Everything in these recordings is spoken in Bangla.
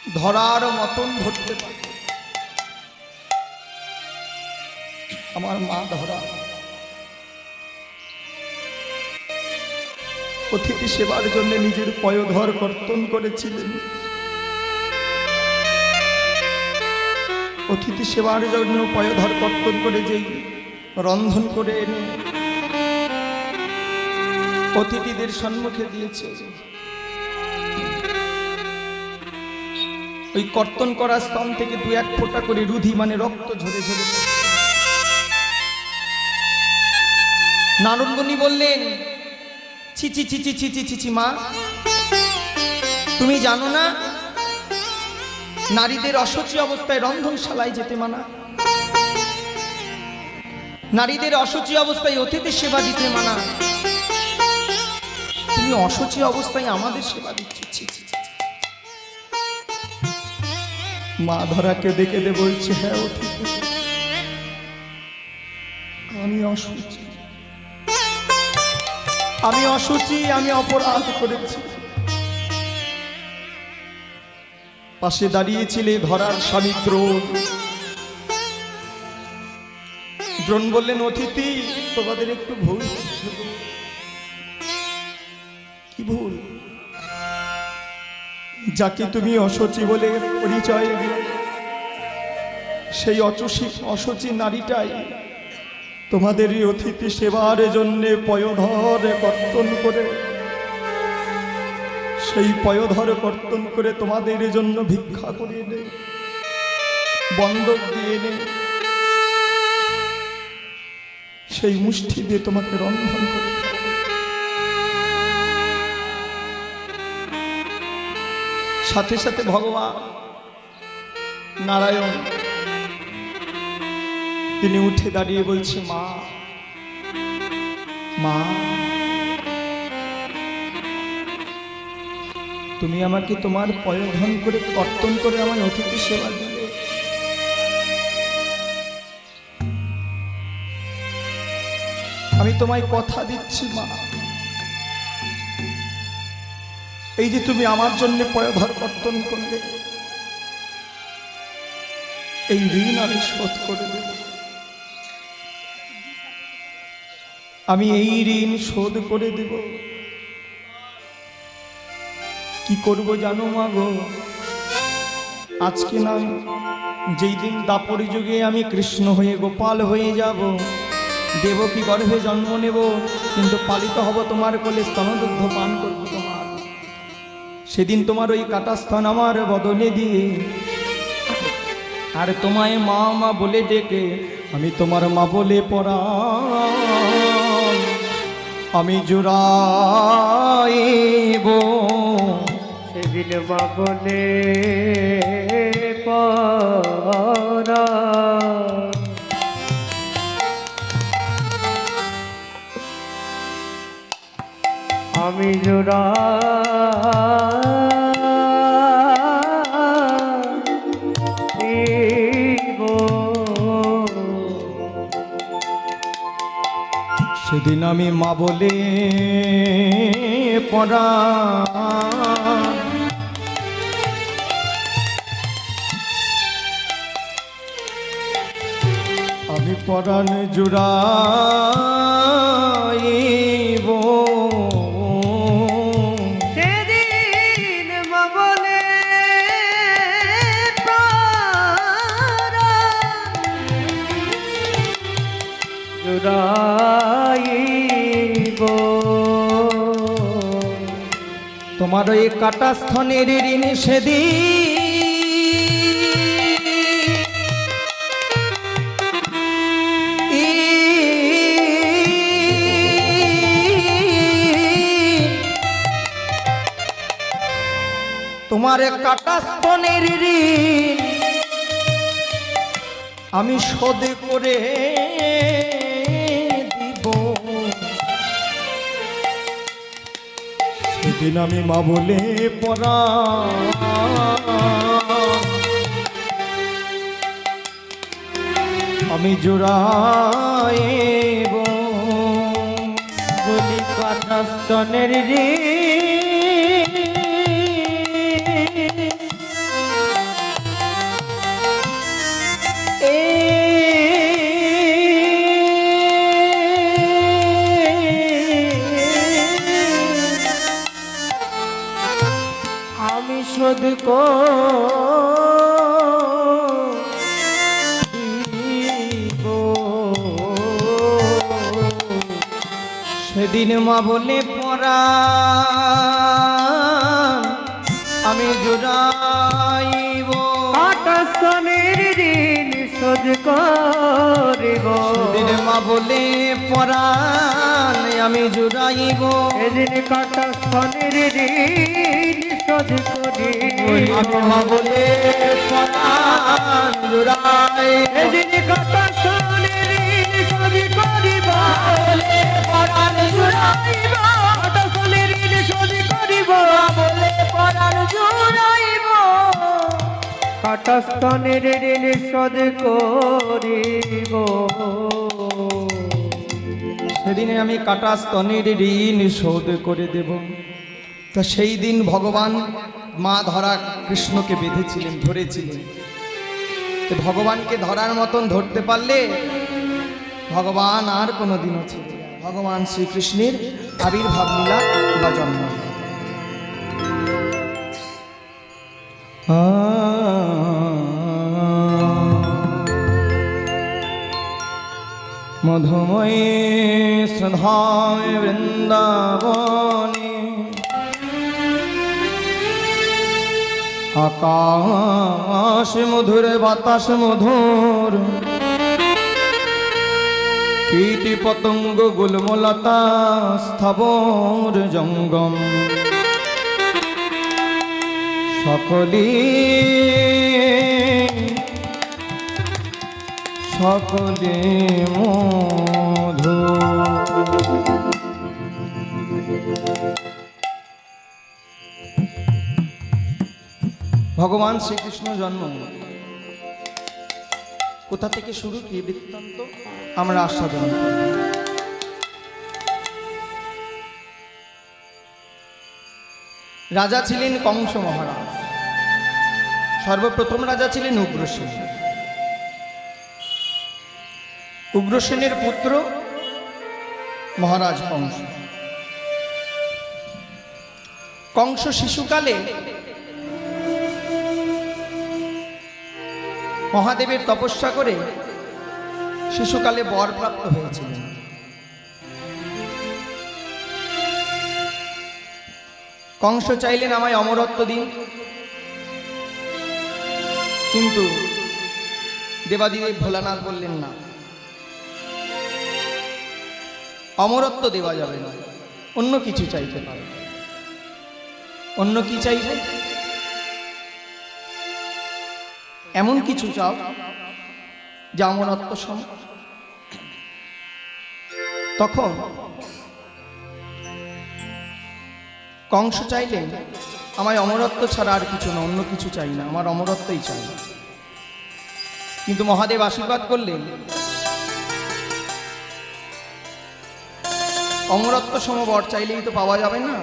ধরার মতন ধরতে পারে। আমার মা ধরা অতিথি সেবার জন্য নিজের পয়োধর কর্তন করেছিলেন। অতিথি সেবার জন্য পয়োধর কর্তন করে যেই রন্ধন করে এনে অতিথিদের সম্মুখে দিয়েছে, ওই কর্তন করা স্তন থেকে দু এক ফোঁটা করে রুধি মানে রক্ত ঝরে ঝরে। নারদ মুনি বললেন, ছি ছি ছি ছি ছি ছি ছি ছি মা, তুমি জানো না নারীদের অসুচি অবস্থায় রন্ধনশালায় যেতে মানা, নারীদের অসুচি অবস্থায় অতিথি সেবা দিতে মানা, তুমি অসুচি অবস্থায় আমাদের সেবা দিচ্ছ। মা ধরাকে দেখে দে বলছে, হ্যাঁ অতিথি, আমি অসুচি, আমি অসুচি, আমি অপরাধ করেছি। পাশে দাঁড়িয়েছিলে ধরার স্বামী দ্রোণ। দ্রোণ বললেন, অতিথি তোমাদের একটু ভুল হচ্ছে। কি ভুল? যাকে তুমি অসুচি বলে পরিচয় দিলে, সেই অসুচি নারীটাই তোমাদের এই অতিথি সেবার জন্যে পয়োধর কর্তন করে, সেই পয়োধর কর্তন করে তোমাদের জন্য ভিক্ষা করে এনে, বন্ধক দিয়ে এনে, সেই মুষ্টি দিয়ে তোমাকে রন্ধন করে। সাথে সাথে ভগবান নারায়ণ তিনি উঠে দাঁড়িয়ে বলছে, মা মা, তুমি আমাকে তোমার পয়োধন করে কর্তন করে আমার অতিথি সেবা দিলে। আমি তোমায় কথা দিচ্ছি মা, এই যে তুমি আমার জন্য পয়োধর কর্তন করলে, এই ঋণ আমি শোধ করে দেব। আমি এই ঋণ শোধ করে দেব। কি করব জানো মা গো? আজকে নয়, যেই দিন দাপর যুগে আমি কৃষ্ণ হয়ে গোপাল হয়ে যাব, দেবকী গর্ভে জন্ম নেব, কিন্তু পালিত হব তোমার কোলে, স্তনদুগ্ধ পান করব তোমার। সেদিন তোমার ওই কাটা স্তন আমার বদলে দিয়ে, আর তোমায় মা মা বলে ডেকে আমি তোমার মা বলে পড়া, আমি জুড়াইব। সেদিন মা বলে পড়া, আমি জুড়াইব। সেদিন আমি মা বলে পড়া, আমি পরাণ জুড়াইব। সেদিন মা বলে পড়া, জুড়াইব। তোমার ওই কাটা স্থনের ঋণ সেদিন তোমার কাটা স্তনের ঋণ আমি শোধ করে দিব। সেদিন আমি মা বলে পড়া, আমি জোড়াইব। বলি কাটা স্তনের ঋণ শোধ করিব। সেদিন মা বলে পরা আমি জুড়াইব, আকাশের ঋণ শোধ করিব। সেদিন মা বলে পরা আমি জুড়াইব, এদিন কাটাসনের ঋণ শোধ করিব। আমি মা বলে পরা জুড়াই, এদিন কাটাসনের ঋণ শোধ করিব। বলে পরাণ জুড়াইব, কাটাসনের ঋণ শোধ করিব। বলে পরাণ জুড়াইব। কাটাসনের ঋণ শোধ করিব। সেদিনে আমি কাটা স্তনের ঋণ শোধ করে দেব। তা সেই দিন ভগবান মা ধরা কৃষ্ণকে বেঁধেছিলেন, ধরেছিলেন। তো ভগবানকে ধরার মতন ধরতে পারলে ভগবান আর কোনো দিনও ছিল না। ভগবান শ্রীকৃষ্ণের আবির্ভাব লীলা বা জন্ম। মধুময়ী শ্রদ্ধায় বৃন্দাবনে আকাশ মধুর বাতাস মধুর, কীট পতঙ্গ গুলমলতা স্থাবর জঙ্গম, সকলে সকলে মধু। ভগবান শ্রীকৃষ্ণ জন্ম কোথা থেকে শুরু, কি বৃত্তান্ত আমরা আস্বাদন করি। রাজা ছিলেন কংস মহারাজ। সর্বপ্রথম রাজা ছিলেন উগ্রসেন। উগ্রসেনের পুত্র মহারাজ কংস। কংস শিশুকালে মহাদেবের তপস্যা করে শিশুকালে বর প্রাপ্ত হয়েছিলেন। কংস চাইলেন আমায় অমরত্ব দিন, কিন্তু দেবাদিদেব ভোলানাথ বললেন না, অমরত্ব দেওয়া যাবে না, অন্য কিছু চাইতে পারে। অন্য কি চাইবে? এমন কিছু চাও যা অমরত্ব সম। তখন কংস চাইলেন আমায় অমরত্ব ছাড়া আর কিছু না, অন্য কিছু চাই না, আমার অমরত্বই চাই। কিন্তু মহাদেব আশীর্বাদ করলেন, অমরত্ব সম বর চাইলেই তো পাওয়া যাবে না।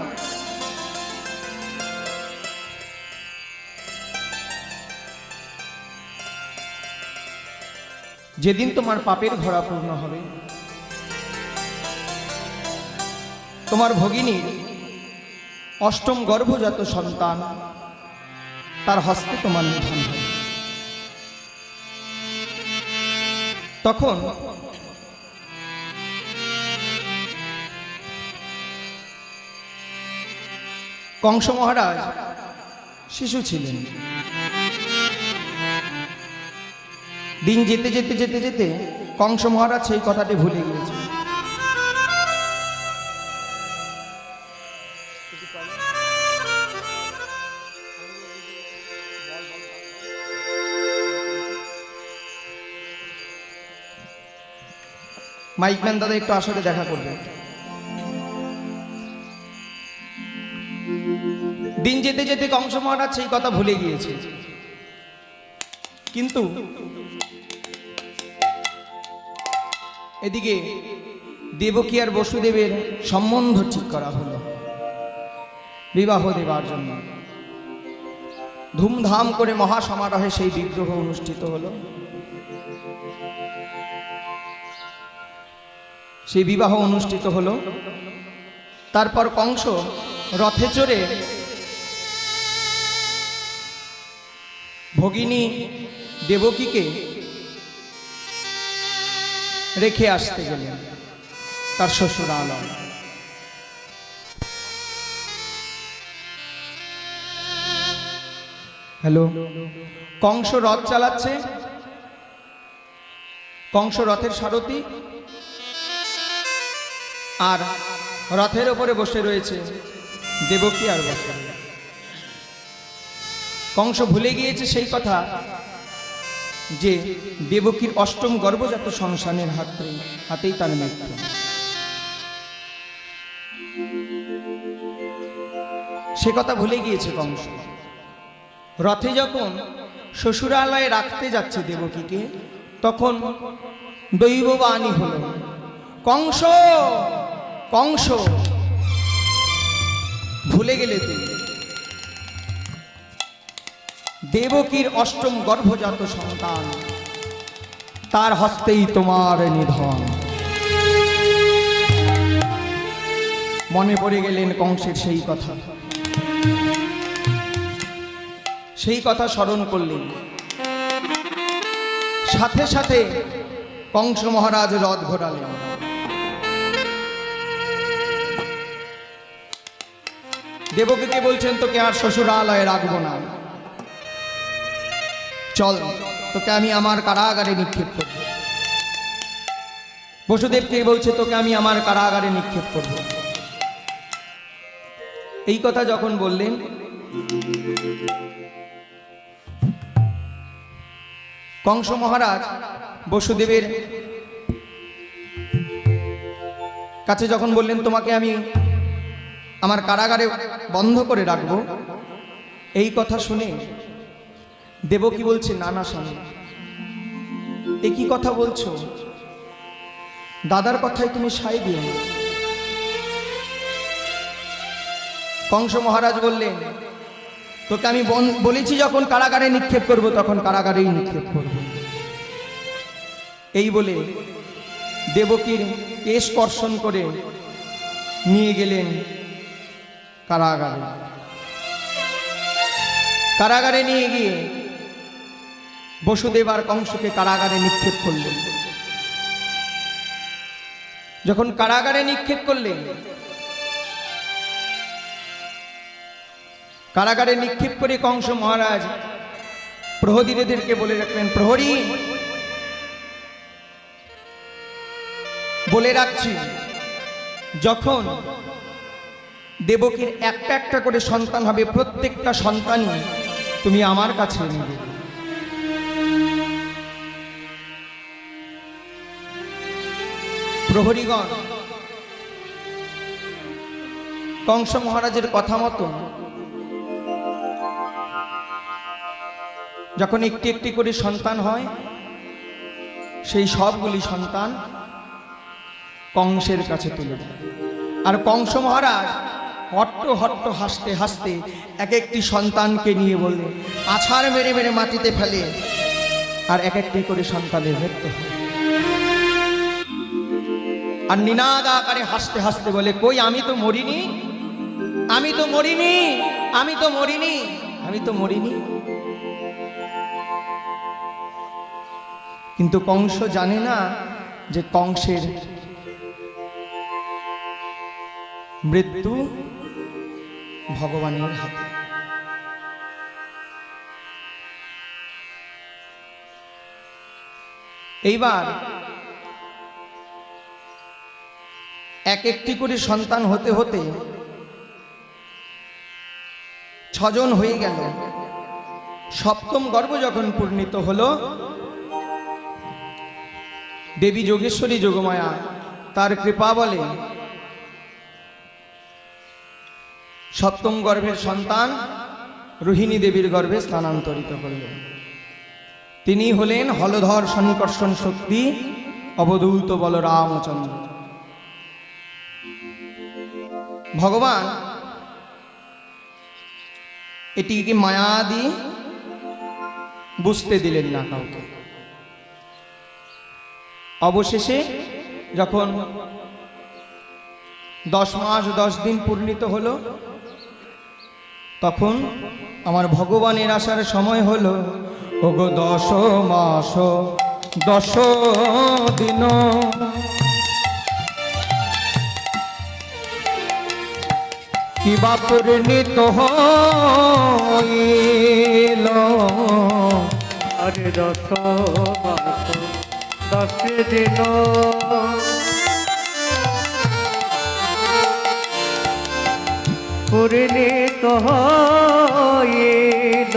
যেদিন তোমার পাপের ঘোড়া পূর্ণ হবে, তোমার ভগিনীর অষ্টম গর্ভজাত সন্তান তার হস্তে তোমার নিধন হবে। তখন কংস মহারাজ শিশু ছিলেন। দিন যেতে যেতে যেতে যেতে কংস মহারাজ সেই কথাটি ভুলে গিয়েছে। মাইকম্যান দাদা একটু আসলে দেখা করবে। দিন যেতে যেতে কংস মহারাজ সেই কথা ভুলে গিয়েছে, কিন্তু এদিকে দেবকী আর বসুদেবের সম্বন্ধ ঠিক করা হলো বিবাহ দেবার জন্য। ধুমধাম করে মহাসমারোহে সেই বিগ্রহ অনুষ্ঠিত হলো। সেই বিবাহ অনুষ্ঠিত হলো। তারপর কংস রথে চড়ে ভগিনী দেবকীকে রেখে আসতে গেলেন তার শ্বশুরালয়। হ্যালো, কংস রথ চালাচ্ছে, কংস রথের সারথি, আর রথের ওপরে বসে রয়েছে দেবকী আর বসুদেব। কংস ভুলে গিয়েছে সেই কথা যে দেবকীর অষ্টম গর্ভজাত সন্তানের হাতেই তার মৃত্যু। সে কথা ভুলে গিয়েছে কংস। রথে যখন শ্বশুরালয়ে রাখতে যাচ্ছে দেবকীকে, তখন দৈববাণী হল, কংস কংস ভুলে গেলে তুমি দেবকীর অষ্টম গর্ভজাত সন্তান, তার হস্তেই তোমার নিধন। মনে পড়ে গেলেন কংসের সেই কথা, সেই কথা স্মরণ করলেন। সাথে সাথে কংস মহারাজ রথ ঘোরালেন। দেবকীকে বলছেন, তোকে আর শ্বশুরালয়ে রাখবো না, চল তোকে আমি আমার কারাগারে নিক্ষেপ করব। বসুদেবকে বলছে, তোকে আমি আমার কারাগারে নিক্ষেপ করব। এই কথা যখন বললেন, কংস মহারাজ বসুদেবের কাছে যখন বললেন, তোমাকে আমি আমার কারাগারে বন্ধ করে রাখবো, এই কথা শুনে দেবকী বলছে, না না স্বামী, একই কথা বলছো, দাদার কথায় তুমি সায় দিও না। কংস মহারাজ বললেন, তোকে আমি বলেছি যখন কারাগারে নিক্ষেপ করব, তখন কারাগারেই নিক্ষেপ করব। এই বলে দেবকীর কেশ কর্ষণ করে নিয়ে গেলেন কারাগারে। কারাগারে নিয়ে গিয়ে বসুদেব আর কংসকে কারাগারে নিক্ষেপ করলেন। যখন কারাগারে নিক্ষেপ করলেন, কারাগারে নিক্ষেপ করে কংস মহারাজ প্রহরীদেরকে বলে রাখলেন, প্রহরী বলে রাখছি, যখন দেবকীর একটা একটা করে সন্তান হবে, প্রত্যেকটা সন্তানই তুমি আমার কাছে নেবে। প্রহরীগণ কংস মহারাজের কথা মতো যখন একটি একটি করে সন্তান হয়, সেই সবগুলি সন্তান কংসের কাছে তুলে দেয়। আর কংস মহারাজ হট্ট হট্ট হাসতে হাসতে এক একটি সন্তানকে নিয়ে বললে, আছাড় মেরে মেরে মাটিতে ফেলে, আর এক একটি করে সন্তানের মৃত্যু হয়। আর নিনাদ আকারে হাসতে হাসতে বলে, কই আমি তো মরিনি, আমি তো মরিনি, আমি তো মরিনি, আমি তো মরিনি। কিন্তু কংস জানে না যে কংসের মৃত্যু ভগবানের হাতে। এইবার এক একটি করে সন্তান হতে হতে 6 জন হয়ে গেল। সপ্তম গর্ভ যখন পূর্ণিত হলো, দেবী যোগেশ্বরী যোগমায়া তার কৃপা বলে সপ্তম গর্ভের সন্তান রোহিণী দেবীর গর্ভে স্থানান্তরিত করলেন। তিনি হলেন হলধর সংকর্ষণ শক্তি অবধূত বলরামচন্দ্র। ভগবান এটিকে মায়াদি বুঝতে দিলেন না কাউকে। অবশেষে যখন 10 মাস 10 দিন পূর্ণিত হলো, তখন আমার ভগবানের আসার সময় হলো। ওগো 10 মাস 10 দিন কিবা পরিণীত হইল। আরে 10 মাস 10 দিন পরিণীত হইল।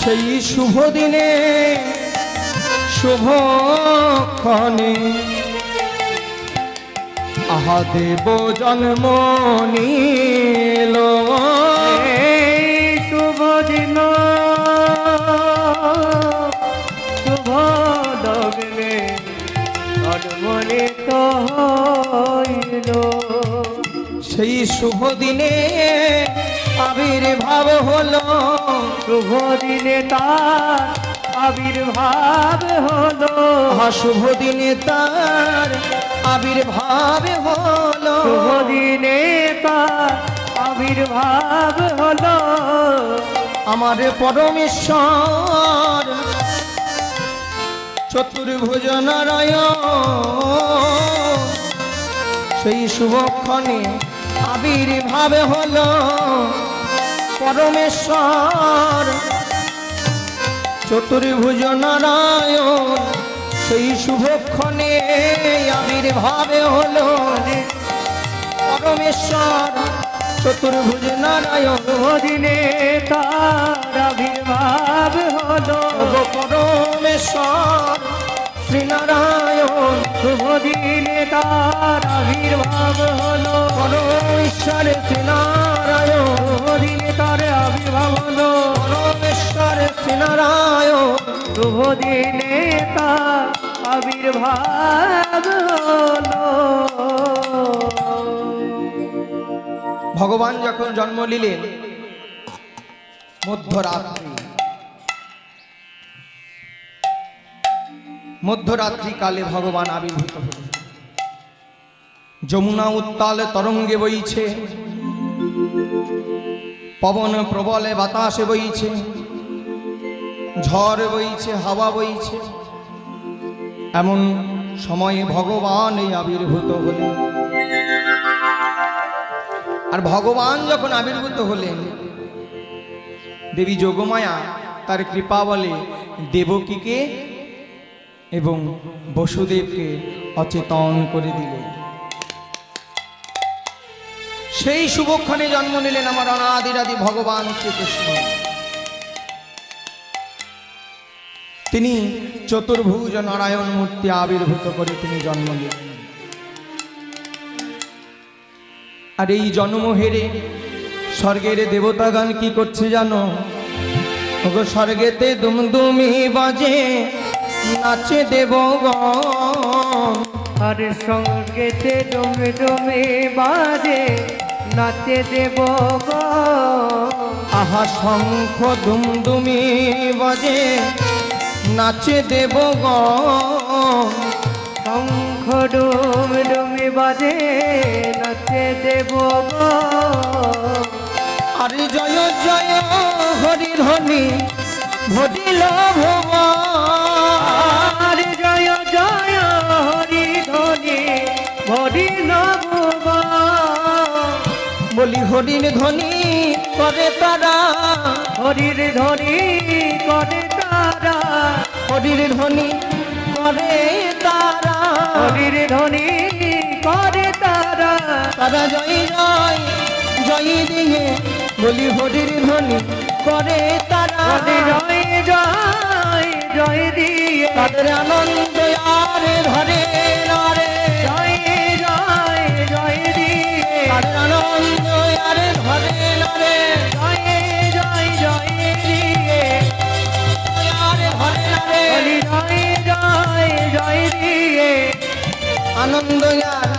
সেই শুভ দিনে শুভক্ষণে আহা দেব জন্ম নিল। এই শুভ দিন শুভ লগ্নে জন্মনিত হইল। সেই শুভ দিনে আবির্ভাব হলো। শুভ দিনে তার আবির্ভাব হলো। শুভ দিনে তার আবির্ভাব হলো। শুভ দিনে তার আবির্ভাব হলো। আমার পরমেশ্বর চতুর্ভুজ নারায়ণ সেই শুভক্ষণে আবির্ভাব হলো। পরমেশ্বর চতুর্ভুজ নারায়ণ সেই শুভক্ষণে আবির্ভাব হলো। পরমেশ্বর চতুর্ভুজ নারায়ণ শুভ দিনে তার আবির্ভাব হলো। পরমেশ্বর শ্রীনারায়ণ শুভ দিনে তার আবির্ভাব হলো। পরমেশ্বর শ্রীনারায়ণ শুভ দিনে তার আবির্ভাব হলো। পরমেশ্বর শ্রীনারায়ণ শুভ দিনে তার আবির্ভাব হলো। ভগবান যখন জন্ম নিলেন মধ্যরাত্রি কালে ভগবান আবির্ভূত হলেন। যমুনা উত্তাল তরঙ্গে বইছে, পবন প্রবলে বাতাসে বইছে, ঝড় বইছে, হাওয়া বইছে। এমন সময়ে ভগবান এই আবির্ভূত হলেন। আর ভগবান যখন আবির্ভূত হলেন, দেবী যোগমায়া তার কৃপা বলে দেবকীকে এবং বসুদেবকে অচেতন করে দিলেন। সেই শুভক্ষণে জন্ম নিলেন আমার অনাদিরাদি ভগবান শ্রীকৃষ্ণ। তিনি চতুর্ভুজ নারায়ণ মূর্তি আবির্ভূত করে তিনি জন্ম নিলেন। আর এই জন্ম হেরে স্বর্গের দেবতাগণ কি করছে জানো? ওগো স্বর্গেতে দুমদুমি বাজে, নাচে দেবগণ। আর সঙ্গেতে ডোমে ডোমে বাজে, নাচে দেবগণ। আহা শঙ্খ দুমদুমি বাজে, নাচে দেবগণ। শঙ্খ ডোম ডোমে বাজে, নাচে দেবগণ। আর জয় জয় হরি ধ্বনি ভরিল ভুবন। আর জয় জয় হরি ধ্বনি ভরিল ভুবন। বলি হরির ধ্বনি করে তারা, হরির ধ্বনি করে তারা। হরির ধ্বনি করে তারা, হরির ধ্বনি করে তারা। তারা জয় জয় জয় দিয়ে বলি হরির ধ্বনি করে তারা। হরি জয় জয় জয় দিয়ে তাদের আনন্দ আর ধরে নারে। জয় জয় জয় দিয়ে তাদের আনন্দ আর ধরে নারে। জয় জয় জয় দিয়ে আর ধরে নারে। হরি জয় জয় জয় দিয়ে আনন্দ আর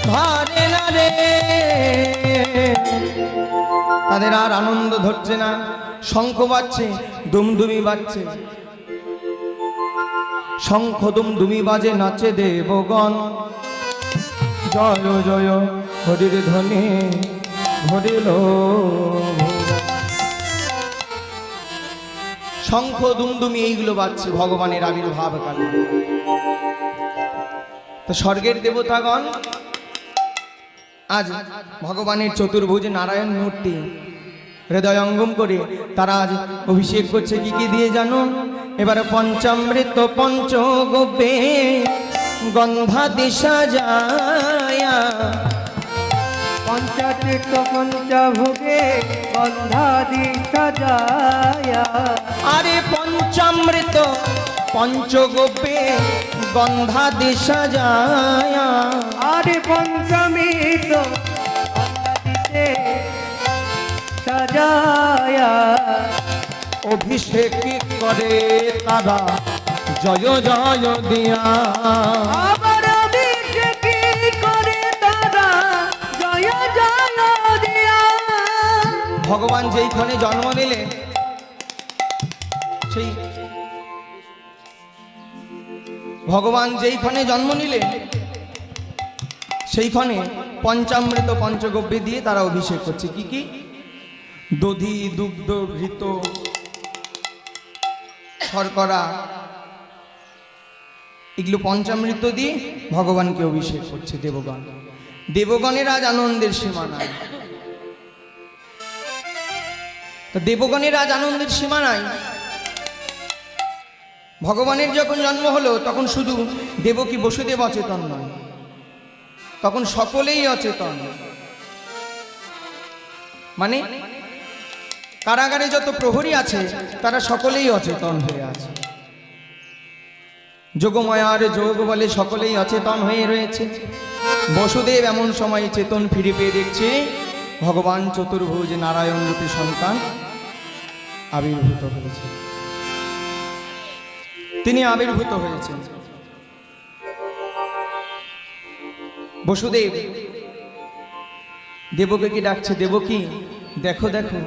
ধরে নারে। তাদের আর আনন্দ ধরছে না। শঙ্খ বাজছে, দুমদুমি বাজছে, শঙ্খ দুমদুমি বাজে, নাচে দেবগণ। জয় জয় হরির ধ্বনি ভরিল। শঙ্খ দুমদুমি এইগুলো বাজছে ভগবানের আবির্ভাব কালে। তো স্বর্গের দেবতাগণ আজ ভগবানের চতুর্ভুজ নারায়ণ মূর্তি হৃদয়ঙ্গম করে তারা আজ অভিষেক করছে কি কি দিয়ে জানো? এবারে পঞ্চামৃত পঞ্চগব্যে গন্ধাদি সাজায়া, পঞ্চাতীর্থ পঞ্চভোগে গন্ধাদি সাজায়া। আরে পঞ্চামৃত পঞ্চগব্যে গন্ধাদি সাজায়া, আরে পঞ্চমৃত গন্ধাদিতে সাজায়া। অভিষেক করে তারা জয় জয় দিয়া। আবার অভিষেক করে তারা জয় জয় দিয়া। ভগবান যেইখানে জন্ম নিলেন সেই ভগবান যেইখানে জন্ম নিলেন সেইখানে পঞ্চামৃত পঞ্চগব্যে দিয়ে তারা অভিষেক করছে। কি কি? দধি, দুগ্ধ, ঘৃত, শর্করা, এগুলো পঞ্চামৃত দিয়ে ভগবানকে অভিষেক করছে দেবগণ। দেবগণের আজ আনন্দের সীমা নাই। তো দেবগণের আজ আনন্দের সীমা নাই। ভগবানের যখন জন্ম হলো তখন শুধু দেবকী বসুদেব অচেতন নয়, তখন সকলেই অচেতন। মানে কারাগারে যত প্রহরী আছে তারা সকলেই অচেতন হয়ে আছে। যোগমায়ার যোগ বলে সকলেই অচেতন হয়ে রয়েছে। বসুদেব এমন সময় চেতন ফিরে পেয়ে দেখছে ভগবান চতুর্ভুজ নারায়ণ রূপী সন্তান আবির্ভূত হয়েছে। তিনি আবির্ভূত হয়েছেন। বসুদেব দেবকীকে ডাকছে, দেবকী দেখো দেখো,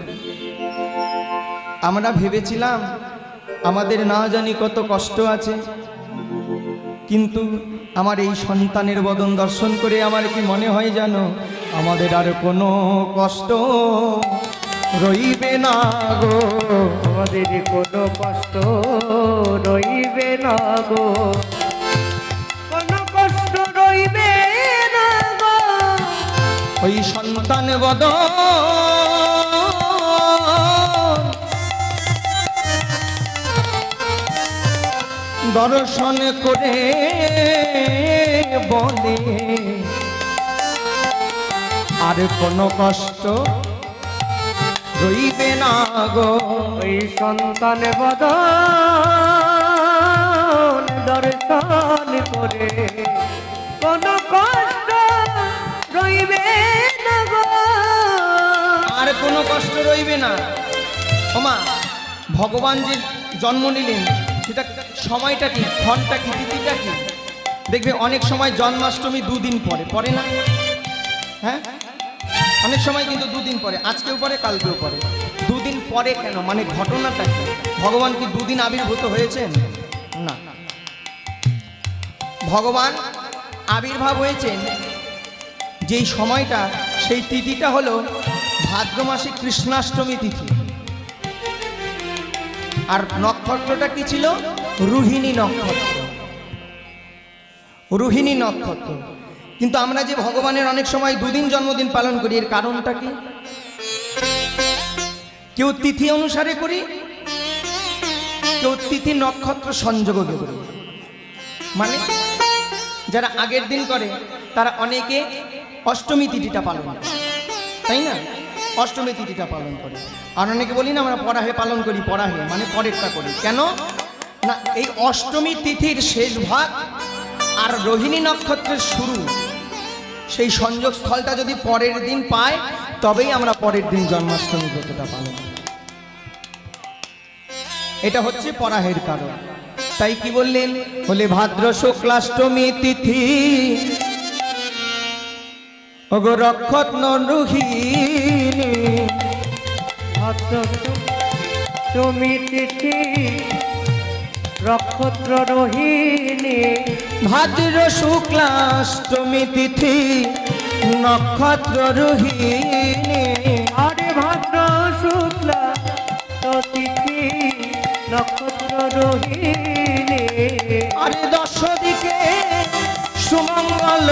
আমরা ভেবেছিলাম আমাদের না জানি কত কষ্ট আছে, কিন্তু আমার এই সন্তানের বদন দর্শন করে আমার কি মনে হয় জানো, আমাদের আর কোনো কষ্ট রইবে না গো। আমাদের কোনো কষ্ট রইবে না গো, কোনো কষ্ট রইবে না গো। ওই সন্তান বদন দর্শন করে বলে আর কোনো কষ্ট রইবে না গো। ওই সন্তান বদন দর্শন করে কোনো কষ্ট রইবে না গো। আর কোনো কষ্ট রইবে না। ওমা, ভগবান যে জন্ম নিলেন সেটা সময়টা কি, ক্ষণটা কি, তিথিটা কি? দেখবে অনেক সময় জন্মাষ্টমী দুদিন পরে পরে না? হ্যাঁ, অনেক সময় কিন্তু দুদিন পরে, আজকেও পরে কালকেও পরে। দুদিন পরে কেন? মানে ঘটনাটা কি? ভগবান কি দুদিন আবির্ভূত হয়েছেন? না, ভগবান আবির্ভাব হয়েছেন যেই সময়টা, সেই তিথিটা হলো ভাদ্র মাসে কৃষ্ণাষ্টমী তিথি। আর নক্ষত্রটা কি ছিল? রোহিণী নক্ষত্র। রোহিণী নক্ষত্র। কিন্তু আমরা যে ভগবানের অনেক সময় দুদিন জন্মদিন পালন করি, এর কারণটা কি? কেউ তিথি অনুসারে করি, কেউ তিথি নক্ষত্র সংযোগে করি। মানে যারা আগের দিন করে তারা অনেকে অষ্টমী তিথিটা পালন করে, তাই না? অষ্টমী তিথিটা পালন করে। আর অনেকে বলি না আমরা পরাহে পালন করি, পরাহে মানে পরেরটা করি। কেন না, এই অষ্টমী তিথির শেষ ভাগ আর রোহিণী নক্ষত্রের শুরু, সেই সংযোগ স্থলটা যদি পরের দিন পায় তবেই আমরা পরের দিন জন্মাষ্টমী ব্রতটা পালন করি। এটা হচ্ছে পরাহের কারণ। তাই কি বললেন? বলে ভাদ্র শুক্লাষ্টমী তিথি ওগো নক্ষত্র রোহিণী। তুমি তিথি নক্ষত্র রোহিণী। ভাদ্র শুক্লাষ্টমী তিথি নক্ষত্র রোহিণী আরে ভাদ্র শুক্লা তিথি নক্ষত্র রোহিণী আরে দশ দিকে সুমঙ্গল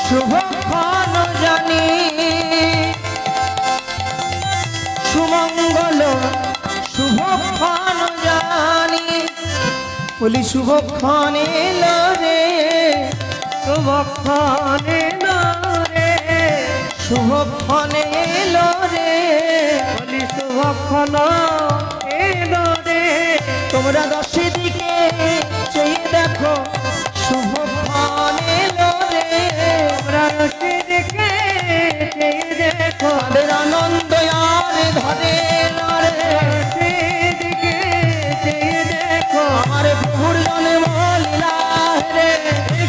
শুভক্ষণ জানি সুমঙ্গল শুভক্ষণ জানি বলি শুভক্ষণ এলো রে শুভক্ষণ এলো রে শুভক্ষণ এলো রে বলি শুভক্ষণ এলো রে তোমরা দশ দিকে চেয়ে দেখো শুভক্ষণ এলো রে তোমরা সেদিকে চেয়ে দেখো তাদের আনন্দ আর ধরে না রে সেদিকে চেয়ে দেখো আমার প্রভুর জন্ম লীলা রে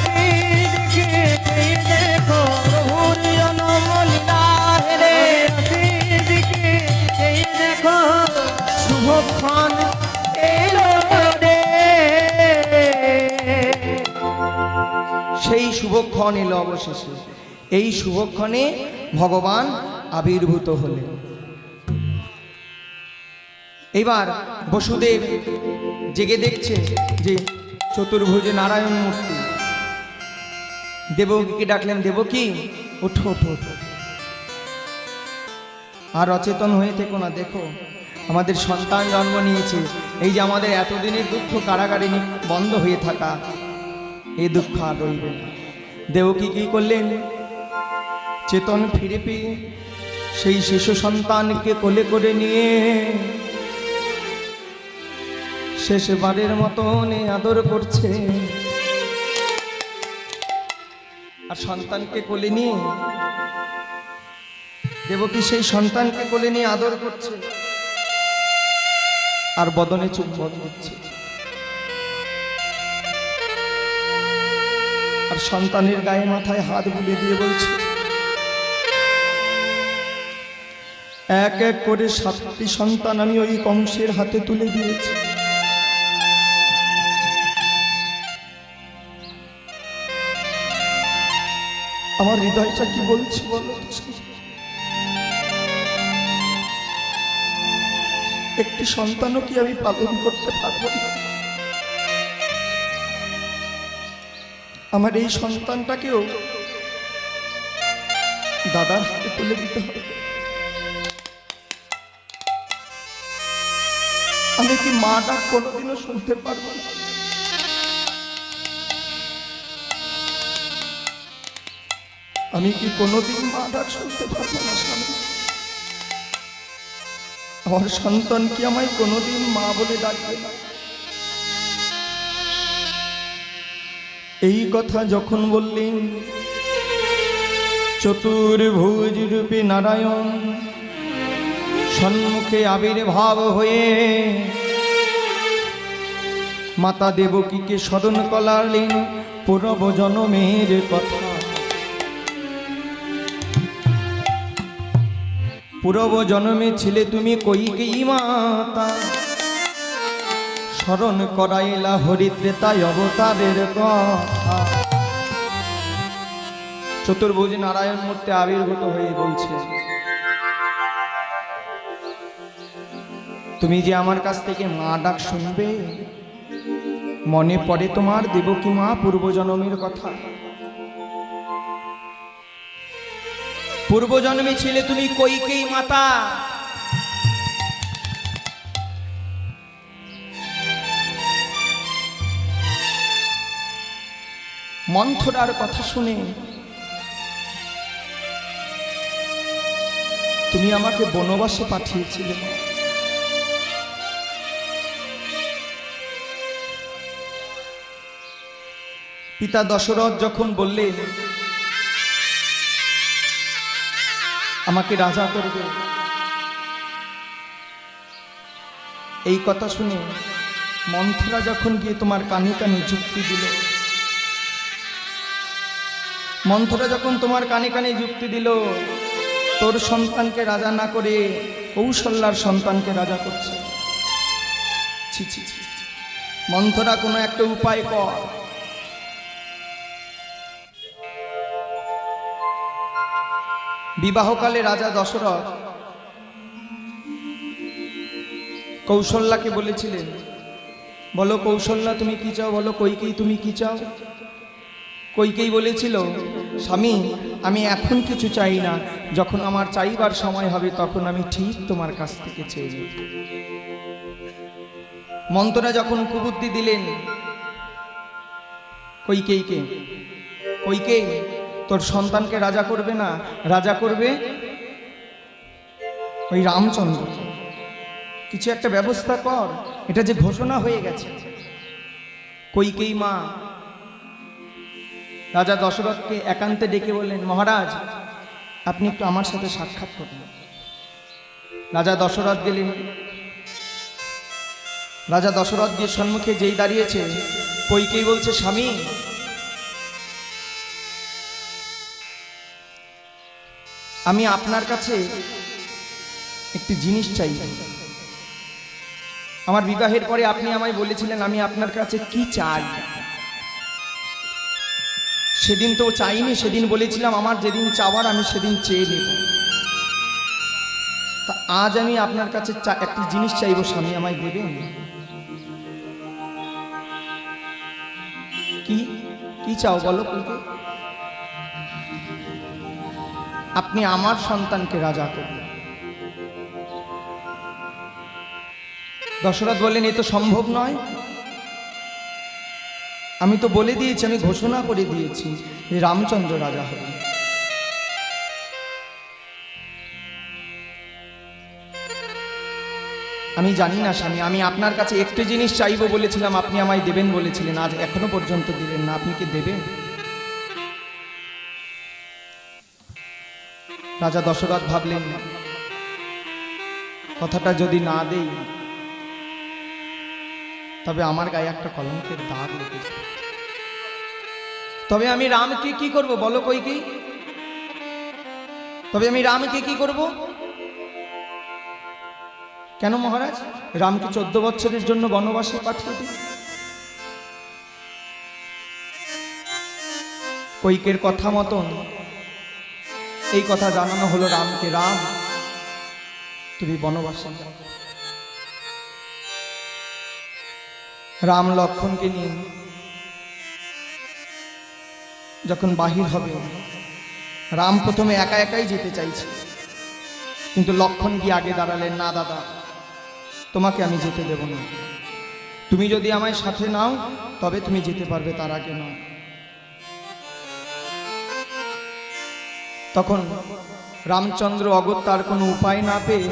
সেদিকে চেয়ে দেখো প্রভুর জন্ম লীলা রে সেদিকে চেয়ে দেখো শুভক্ষণ এলো রে সেই শুভক্ষণ এলো অবশেষে এই শুভক্ষণে ভগবান আবির্ভূত হলেন এবার বসুদেব জেগে দেখছে যে চতুর্ভুজে নারায়ণ মূর্তি দেবকীকে ডাকলেন দেবকী ওঠো ওঠো ওঠো আর অচেতন হয়ে থেকো না দেখো আমাদের সন্তান জন্ম নিয়েছে এই যে আমাদের এতদিনের দুঃখ কারাগারে বন্ধ হয়ে থাকা এই দুঃখ আর রইবে না দেবকী কি করলেন চেতন ফিরে পেয়ে সেই শিশু সন্তানকে কোলে করে নিয়ে শেষবারের মতন আদর করছে আর সন্তানকে কোলে নিয়ে দেবকী সেই সন্তানকে কোলে নিয়ে আদর করছে আর বদনে চুম্বন দিচ্ছে আর সন্তানের গায়ে মাথায় হাত বুলিয়ে দিয়ে বলছে এক এক করে 7টি সন্তান আমি ওই কংসের হাতে তুলে দিয়েছি আমার হৃদয়টা কি বলছি বলো একটি সন্তানও কি আমি পালন করতে পারবো না আমার এই সন্তানটাকেও দাদার হাতে তুলে দিতে হবে আমি কি মা ডাক কোনোদিনও শুনতে পারবো না আমি কি কোনোদিন মা ডাক শুনতে পারবো না স্বামী আমার সন্তান কি আমায় কোনোদিন মা বলে ডাকবে না এই কথা যখন বললেন চতুর্ভুজ রূপে নারায়ণ সম্মুখে আবির্ভাব হয়ে মাতা দেবকীকে স্মরণ করালেন পূর্ব জন্মের কথা পূর্ব জন্মে ছিলে তুমি কইকেয়ী মাতা স্মরণ করাইলা হরিত্রেতায় অবতারের কথা চতুর্ভুজ নারায়ণ মূর্তি আবির্ভূত হয়ে বলছে তুমি যে আমার কাছ থেকে মা ডাক শুনবে মনে পড়ে তোমার দেবকী মা পূর্বজন্মের কথা পূর্বজন্মে ছিলে তুমি কইকেয়ী মাতা মন্থরার কথা শুনে তুমি আমাকে বনবাসে পাঠিয়েছিলে পিতা দশরথ যখন বললেন আমাকে রাজা করবে এই কথা শুনে মন্থরা যখন গিয়ে তোমার কানে কানে যুক্তি দিল মন্থরা যখন তোমার কানে কানে যুক্তি দিল তোর সন্তানকে রাজা না করে কৌশল্যার সন্তানকে রাজা করছে ছি ছি ছি মন্থরা কোনো একটা উপায় কর বিবাহকালে রাজা দশরথ কৌশল্যাকে বলেছিলেন, বলো কৌশল্যা তুমি কি চাও, বলো কইকেয়ী তুমি কি চাও। কইকেয়ী বলেছিল, স্বামী আমি এখন কিছু চাই না, যখন আমার চাইবার সময় হবে তখন আমি ঠিক তোমার কাছ থেকে চেয়ে নেব। মন্ত্রটা যখন কুবুদ্ধি দিলেন কইকেয়ীকে, কইকেয়ী তোর সন্তানকে রাজা করবে না, রাজা করবে ওই রামচন্দ্র, কিছু একটা ব্যবস্থা কর, এটা যে ঘোষণা হয়ে গেছে। কইকেয়ী মা রাজা দশরথকে একান্তে ডেকে বললেন, মহারাজ আপনি একটু আমার সাথে সাক্ষাৎ করুন। রাজা দশরথ গেলেন। রাজা দশরথ গিয়ে সম্মুখে যেই দাঁড়িয়েছে, কইকেয়ী বলছে, স্বামী আমি আপনার কাছে একটি জিনিস চাই। আমার বিবাহের পরে আপনি আমায় বলেছিলেন আমি আপনার কাছে কি চাই। সেদিন তো চাইনি, সেদিন বলেছিলাম আমার যেদিন চাওয়ার আমি সেদিন চেয়ে নেব। তা আজ আমি আপনার কাছে একটি জিনিস চাইবো, স্বামী আমায় দেবেন? কি কি চাও বলো কইকেয়ী? আপনি আমার সন্তানকে রাজা করুন। দশরথ বললেন, এ তো সম্ভব নয়। আমি তো বলে দিয়েছি, আমি ঘোষণা করে দিয়েছি যে রামচন্দ্র রাজা হবে। আমি জানি না স্বামী, আমি আপনার কাছে একটি জিনিস চাইবো বলেছিলাম, আপনি আমায় দেবেন বলেছিলেন, আজ এখনো পর্যন্ত দিলেন না, আপনি কি দেবেন? রাজা দশরথ ভাবলেন, কথাটা যদি না দেই তবে আমার গায়ে একটা কলঙ্কের দাগ লেগেছে। তবে আমি রামকে কি করব বলো কইকেয়ী? তবে আমি রামকে কি করব? কেন মহারাজ, রামকে 14 বছরের জন্য বনবাসে পাঠিয়ে দিই? কইকেয়ীর কথা মতন এই কথা জানানো হলো রামকে, রাম তুমি বনবাসে যাও। রাম লক্ষ্মণকে নিয়ে যখন বাহির হবে, রাম প্রথমে একা একাই যেতে চাইছে, কিন্তু লক্ষ্মণ গিয়ে আগে দাঁড়ালেন, না দাদা তোমাকে আমি যেতে দেব না, তুমি যদি আমায় সাথে নাও তবে তুমি যেতে পারবে, তার আগে নয়। তখন রামচন্দ্র অগত্যার কোনো উপায় না পেয়ে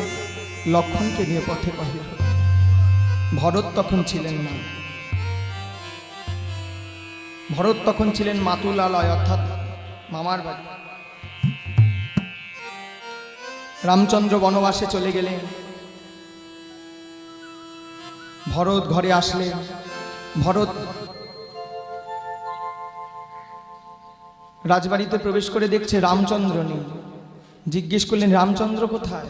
লক্ষ্মণকে নিয়ে পথে বাহির। ভরত তখন ছিলেন না, ভরত তখন ছিলেন মাতুলালয় অর্থাৎ মামার বাড়ি। রামচন্দ্র বনবাসে চলে গেলেন। ভরত ঘরে আসলেন। ভরত রাজবাড়িতে প্রবেশ করে দেখছে রামচন্দ্র নেই। জিজ্ঞেস করলেন, রামচন্দ্র কোথায়?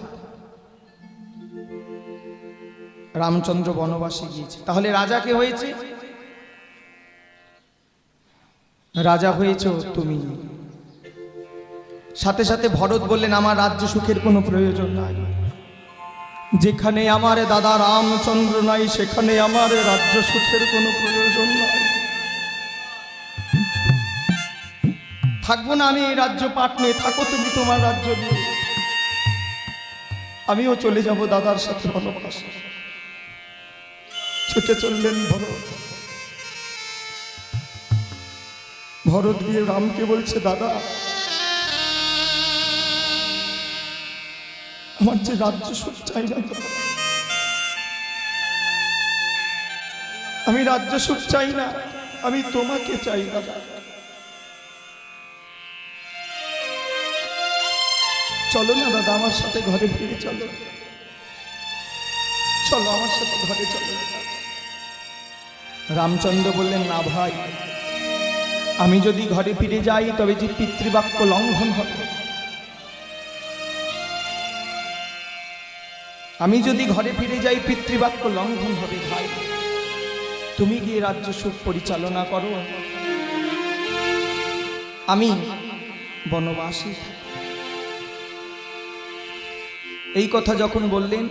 রামচন্দ্র বনবাসে গিয়েছে। তাহলে রাজা কে হয়েছে? রাজা হয়েছ তুমি। সাথে সাথে ভরত বললেন, আমার রাজ্য সুখের কোনো প্রয়োজন নাই, যেখানে আমার দাদা রামচন্দ্র নাই সেখানে আমার রাজ্য সুখের কোনো প্রয়োজন নাই। থাকবো না আমি এই রাজ্য পাট নিয়ে, থাকো তুমি তোমার রাজ্য নিয়ে, আমিও চলে যাব দাদার সাথে বনবাসে। ছুটে চললেন ভরত। ভরত গিয়ে রামকে বলছে, দাদা আমার যে রাজ্য সুখ চাই না, আমি রাজ্য সুখ চাই না, আমি তোমাকে চাই দাদা। চলো না দাদা আমার সাথে ঘরে ফিরে চলো, চলো আমার সাথে ঘরে চলো। রামচন্দ্র বললেন, না ভাই, আমি যদি ঘরে ফিরে যাই তবে যে পিতৃবাক্য লঙ্ঘন হবে, আমি যদি ঘরে ফিরে যাই পিতৃবাক্য লঙ্ঘন হবে। ভাই তুমি গিয়ে রাজ্য সুখ পরিচালনা করো, আমি বনবাসী। এই কথা যখন বললেন,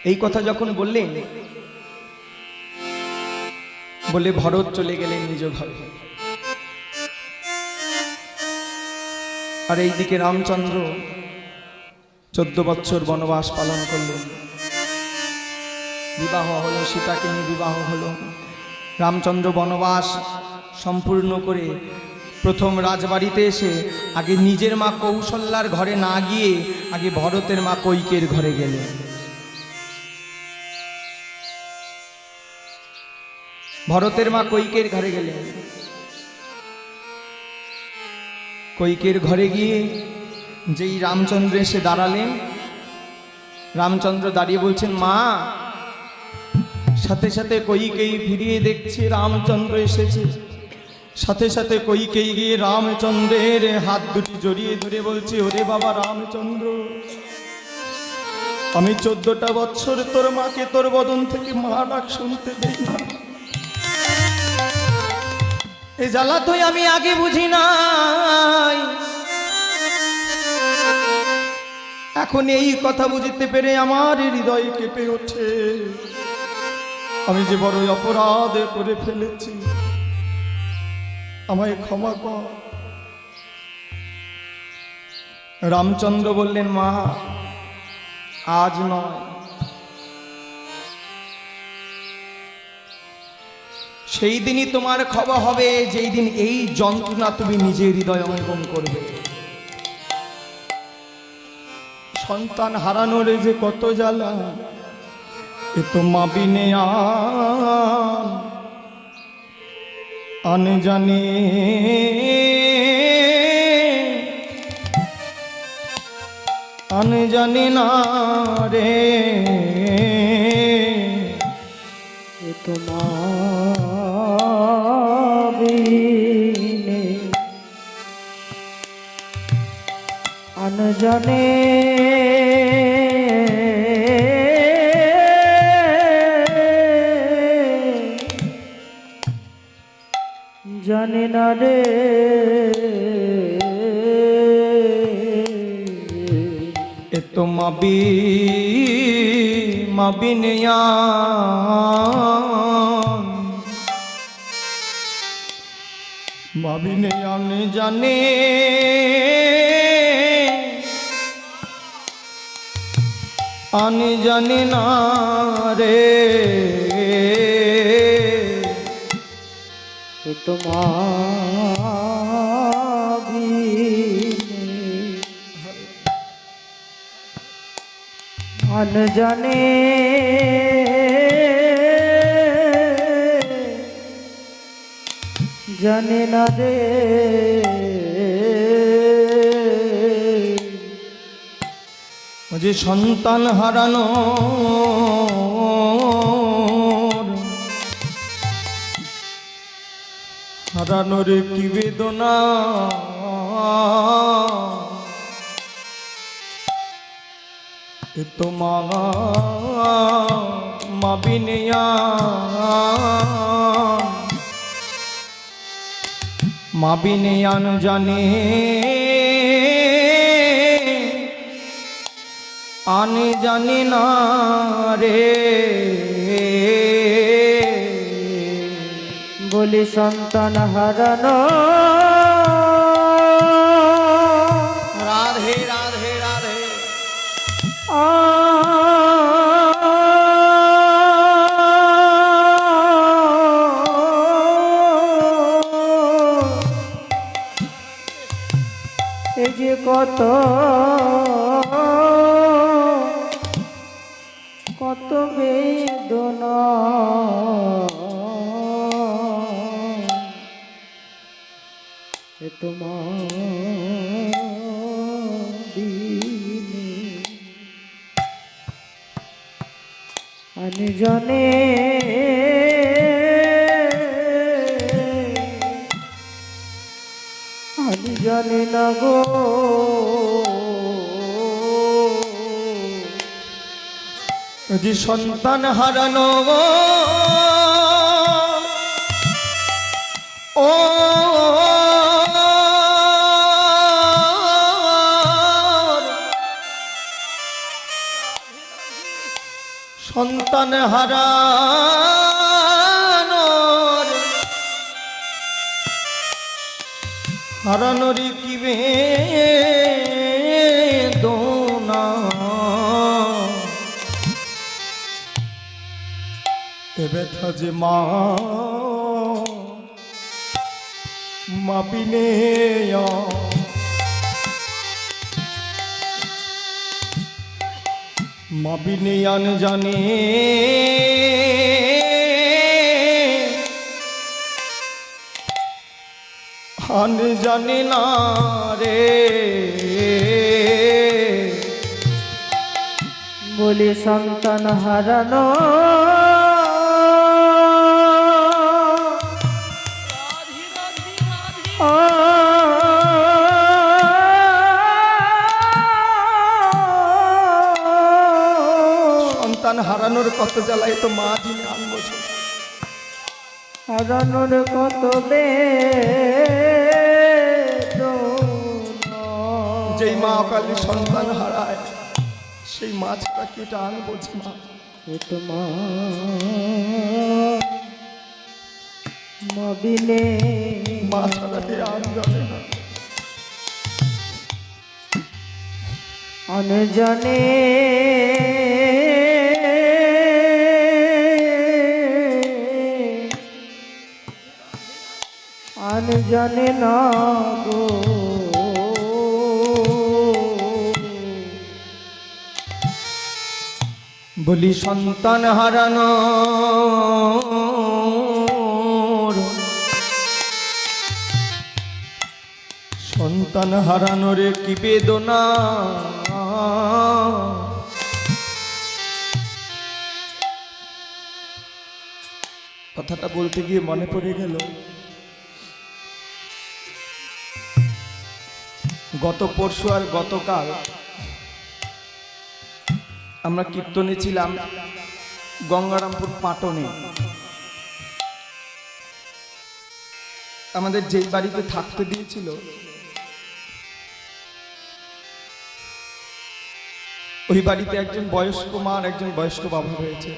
এই কথা যখন বললেন, বলে ভরত চলে গেলেন নিজ ঘরে। আর এইদিকে রামচন্দ্র 14 বৎসর বনবাস পালন করলেন। বিবাহ হলো, সীতাকে নিয়ে বিবাহ হলো। রামচন্দ্র বনবাস সম্পূর্ণ করে প্রথম রাজবাড়িতে এসে আগে নিজের মা কৌশল্যার ঘরে না গিয়ে আগে ভরতের মা কৈকের ঘরে গেলেন। ভরতের মা কৈকের ঘরে গেলেন। কৈকের ঘরে গিয়ে যেই রামচন্দ্র এসে দাঁড়ালেন, রামচন্দ্র দাঁড়িয়ে বলছেন, মা। সাথে সাথে কৈকেয়ী ফিরিয়ে দেখছে রামচন্দ্র এসেছে। সাথে সাথে কৈকেয়ী গিয়ে রামচন্দ্রের হাত দুটি জড়িয়ে ধরে বলছে, ওরে বাবা রামচন্দ্র, আমি 14টা বৎসর তোর মাকে তোর বদন থেকে মা ডাক শুনতে দেই না। এ জ্বালা তুই আমি আগে বুঝি নাই, এখন এই কথা বুঝতে পেরে আমার হৃদয় কেঁপে ওঠে। আমি যে বড়ই অপরাধ করে ফেলেছি, আমায় ক্ষমা কর। রামচন্দ্র বললেন, মা আজ নয়, সেই দিনই তোমার ক্ষমা হবে যেই দিন এই যন্ত্রণা তুমি নিজের হৃদয় অঙ্গন করবে। সন্তান হারানোর যে কত জ্বালা, এ তো মা বিনে আনে জানে, আনে জানে না রে। এ তো মা বিনে আন জানে, জানে না রে। এ তো মা বিনে মা বিনে আনে জানে, আনে জানে না রে। এ তো মা বিনে আন জানে, জানে না রে। যে সন্তান হারানো হারানোর কি বেদনা, এ তো মা বিনে মা বিনে আন জানে, আনে জানে না রে। বলি সন্তান হারানো, রাধে রাধে রাধে। এই যে কত কত বেদনা, এ তোমার দিনে আনে জানে, আনে জানে না গো। যে সন্তান হারানো ও সন্তান হারানোর কি বেদনা, এ ব্যথা যে মা বিনে আন জানে আন জানে না রে, বলি সন্তান হারানো সন্তান হারানোর কত জ্বালায় তো মা যিনি আনবো, হারানোর কত যেই মা অকালে সন্তান হারায় সেই মা ছাড়া কি এটা আনবো মা, মা বিনে মা ছাড়া কে আন জানে না, অনজানে জানে না গো, বলি সন্তান হারানো সন্তান হারানোর কি বেদনা, কথাটা বলতে গিয়ে মনে পড়ে গেল গত পরশু আর গতকাল আমরা কীর্তনে ছিলাম গঙ্গারামপুর পাটনে। আমাদের যেই বাড়িতে থাকতে দিয়েছিল ওই বাড়িতে একজন বয়স্ক মা আর একজন বয়স্ক বাবা রয়েছে।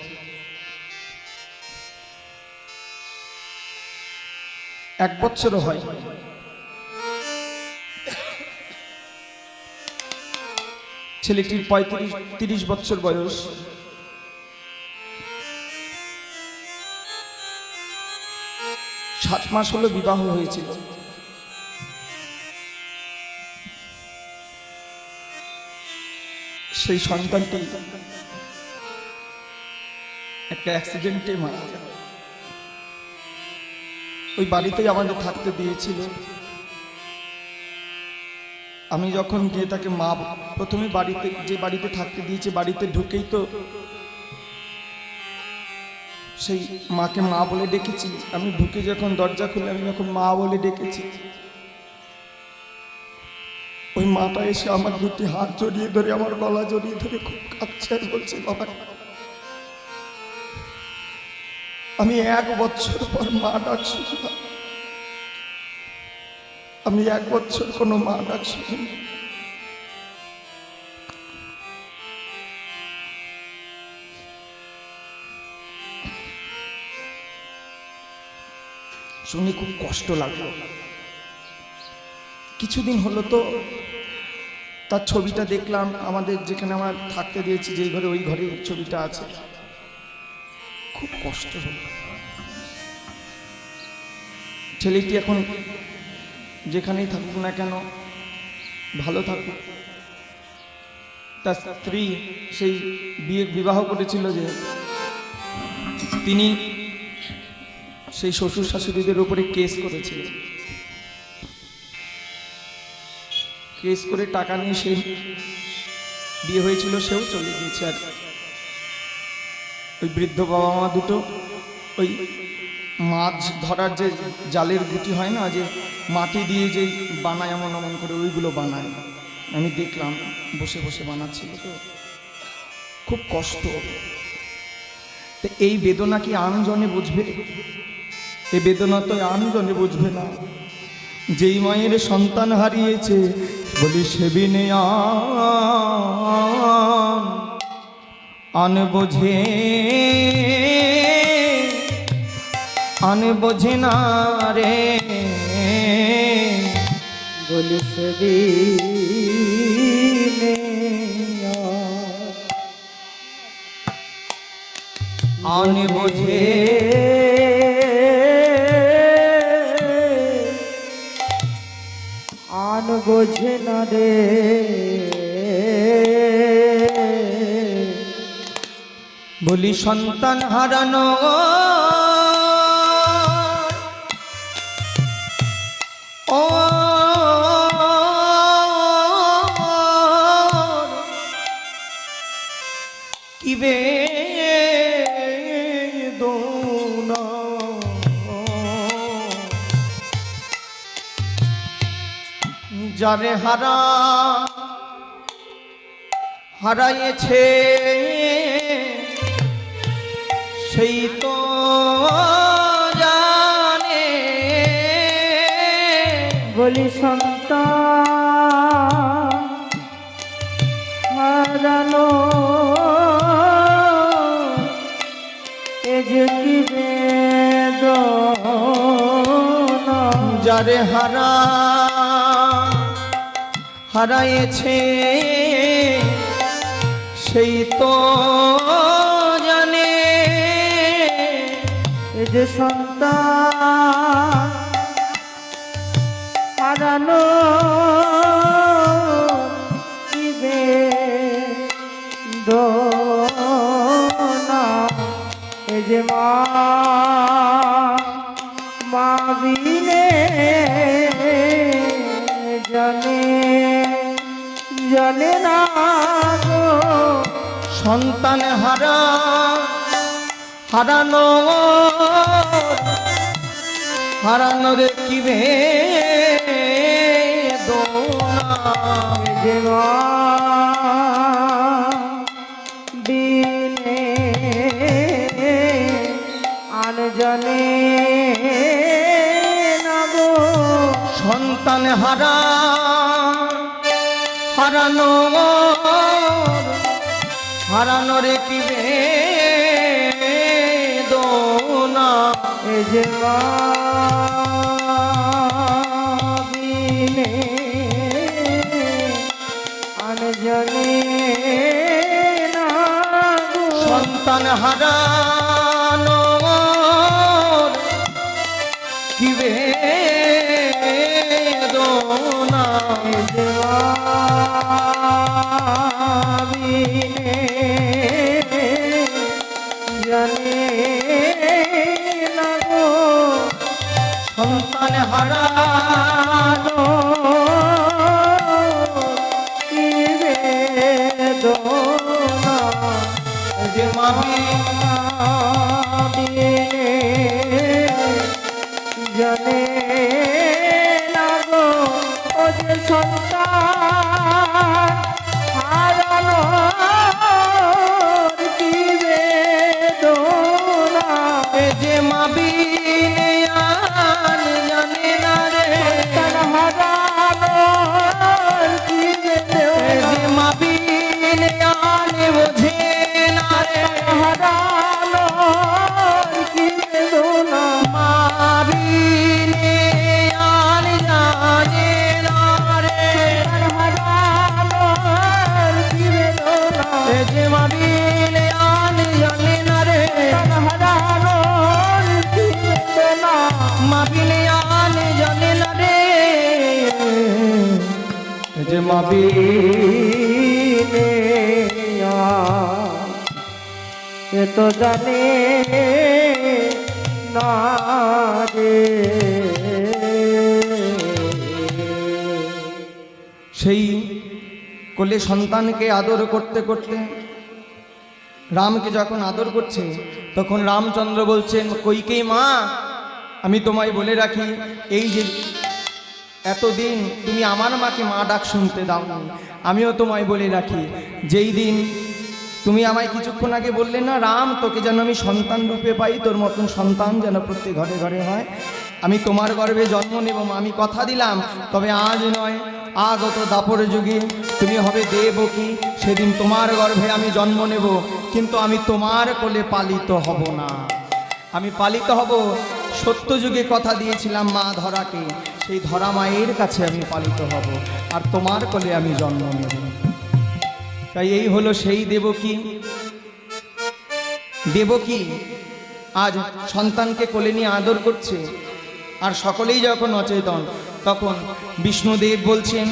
এক বছরও হয় ছেলেটির ৩৫ বছর বয়স। সাত মাস হলো বিবাহ হয়েছিল। সেই সন্তানটি একটা অ্যাক্সিডেন্টে মারা যায়। ওই বাড়িতেই আমাদের থাকতে দিয়েছিল। আমি যখন গিয়ে তাকে মা, প্রথমে বাড়িতে যে বাড়িতে থাকতে দিয়েছে বাড়িতে ঢুকেই তো সেই মাকে মা বলে ডেকেছি। আমি ঢুকে যখন দরজা খুলে আমি যখন মা বলে ডেকেছি, ওই মাটা এসে আমার দুটি হাত জড়িয়ে ধরে আমার গলা জড়িয়ে ধরে খুব কাঁদছে আর বলছে, বাবা আমি 1 বছর পর মা ডাক শুনলাম, আমি 1 বছর কোনো মা ডাক শুনিনি। শুনে খুব কষ্ট লাগলো। কিছুদিন হলো তো তার ছবিটা দেখলাম, আমাদের যেখানে আমরা থাকতে দিয়েছি যেই ঘরে ওই ঘরে ছবিটা আছে। খুব কষ্ট হলো। ছেলেটি এখন যেখানেই থাকুক না কেন ভালো থাকুক। তার স্ত্রী সেই বিবাহ করেছিল যে তিনি সেই শ্বশুর শাশুড়িদের উপরে কেস করেছিলেন। কেস করে টাকা নিয়ে সে বিয়ে হয়েছিল, সেও চলে গিয়েছে। আর ওই বৃদ্ধ বাবা মা দুটো ওই মাছ ধরার যে জালের গুটি হয় না, যে মাটি দিয়ে যে বানায় এমন এমন করে ওইগুলো বানায়। আমি দেখলাম বসে বসে বানাচ্ছিল, তো খুব কষ্ট। তো এই বেদনা কি আনজনে বুঝবে? এই বেদনা তো আনজনে বুঝবে না। যেই মায়ের সন্তান হারিয়েছে বলি সে বিনে বোঝে না রে বলিস দিনে বোঝে বোঝে না রে বলি সন্তান হারানো ও কি বেদনা যারে হারাইছে সেই তো জানে বলি সন্তান হারানো এ যে কি বেদনা যারে হারাইছে সেই তো জানে এ যে সন্তান হারানো কি বেদনা এ যে মা বিনে জানে না গো সন্তান হারানোর কি বেদনা যে মা বিনে আন জানে না গো সন্তান হারানোর কি বেদনা এ যে মা বিনে আন জানে না গো সন্তান হারানোর কি বেদনা এ যে মা বিনে জানে না গো সন্তান হারানো কি বেদনা যে মাবি বিনে জানে না গো ও যে সন্তান হারানো কি বেদনা যে মাবি জানে না রে হারানো কি বেদনা যে মাবি বোঝে না রে হারানো কি বেদনা মাবি জানে না রে হারানো কি বেদনা যে মাবি জানে না রে হারানো কি বেদনা মাবিলে জানে না রে যে মাবিলে এ তো জানে না রে সেই কোলে সন্তানকে আদর করতে করতে রামকে যখন আদর করছে তখন রামচন্দ্র বলছেন কইকেই মা আমি তোমায় বলে রাখি এই যে এতদিন তুমি আমার মাকে মা ডাক শুনতে দাওনি আমিও তোমায় বলে রাখি যেই দিন তুমি আমায় কিছুক্ষণ আগে বললে না রাম তোকে যেন আমি সন্তান রূপে পাই তোর মতন সন্তান যেন প্রত্যেক ঘরে ঘরে হয় আমি তোমার গর্ভে জন্ম নেব আমি কথা দিলাম তবে আজ নয় আগত দাপর যুগে তুমি হবে দেবকী সেদিন তোমার গর্ভে আমি জন্ম নেব কিন্তু আমি তোমার কোলে পালিত হব না। আমি পালিত হব সত্য যুগে কথা দিয়েছিলাম মা ধরাকে, সেই ধরা মায়ের কাছে আমি পালিত হব, আর তোমার কোলে আমি জন্ম নেব। তাই এই হলো সেই দেবকী। দেবকী আজ সন্তানকে কোলে নিয়ে আদর করছে, আর সকলেই যখন অচেতন, তখন বিষ্ণুদেব বলছেন,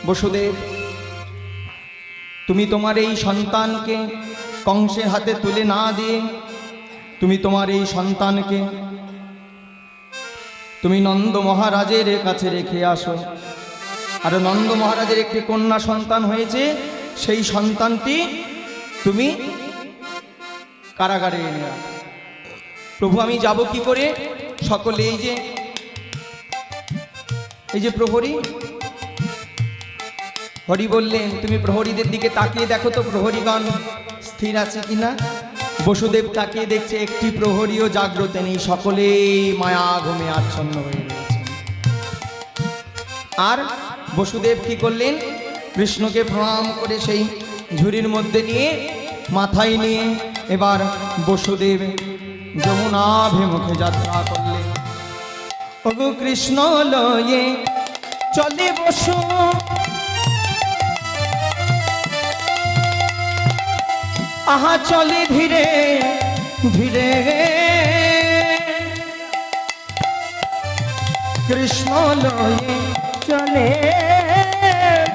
বসুদেব তুমি তোমার এই সন্তানকে কংসের হাতে তুলে না দিয়ে তুমি তোমার এই সন্তানকে তুমি নন্দ মহারাজের কাছে রেখে আসো। আর নন্দ মহারাজের একটি কন্যা সন্তান হয়েছে, সেই সন্তানটি তুমি কারাগারে এনে রাখো। প্রভু আমি যাব কি করে? সকলে এই যে প্রহরী, হরি বললেন তুমি প্রহরীদের দিকে তাকিয়ে দেখো তো প্রহরীগণ স্থির আছে কিনা। বসুদেব তাকিয়ে দেখছে একটি প্রহরীও জাগ্রত নেই, সকলেই মায়া ঘুমে আচ্ছন্ন হয়ে রয়েছে। আর বসুদেব কি করলেন? কৃষ্ণকে প্রণাম করে সেই ঝুড়ির মধ্যে নিয়ে মাথায় নিয়ে এবার বসুদেব যমুনাভিমুখে যাত্রা করলেন। ওগো কৃষ্ণ লয়ে চলে বসু, আহা চলে ধীরে ধীরে, কৃষ্ণ লয়ে চলে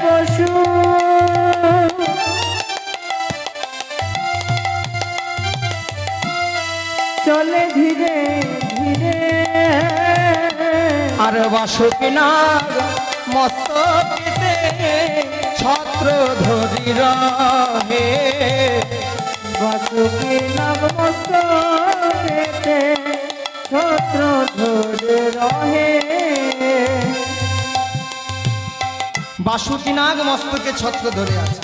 বসু, চলে ধীরে ধীরে, আর বাসুকিনাগ মস্তকেতে ছত্র ধরি রহে, বাসুকি নাগ মস্তকেতে ছত্র ধরে রহে। বাসুকিনাগ মস্তকে ছত্র ধরে আছে।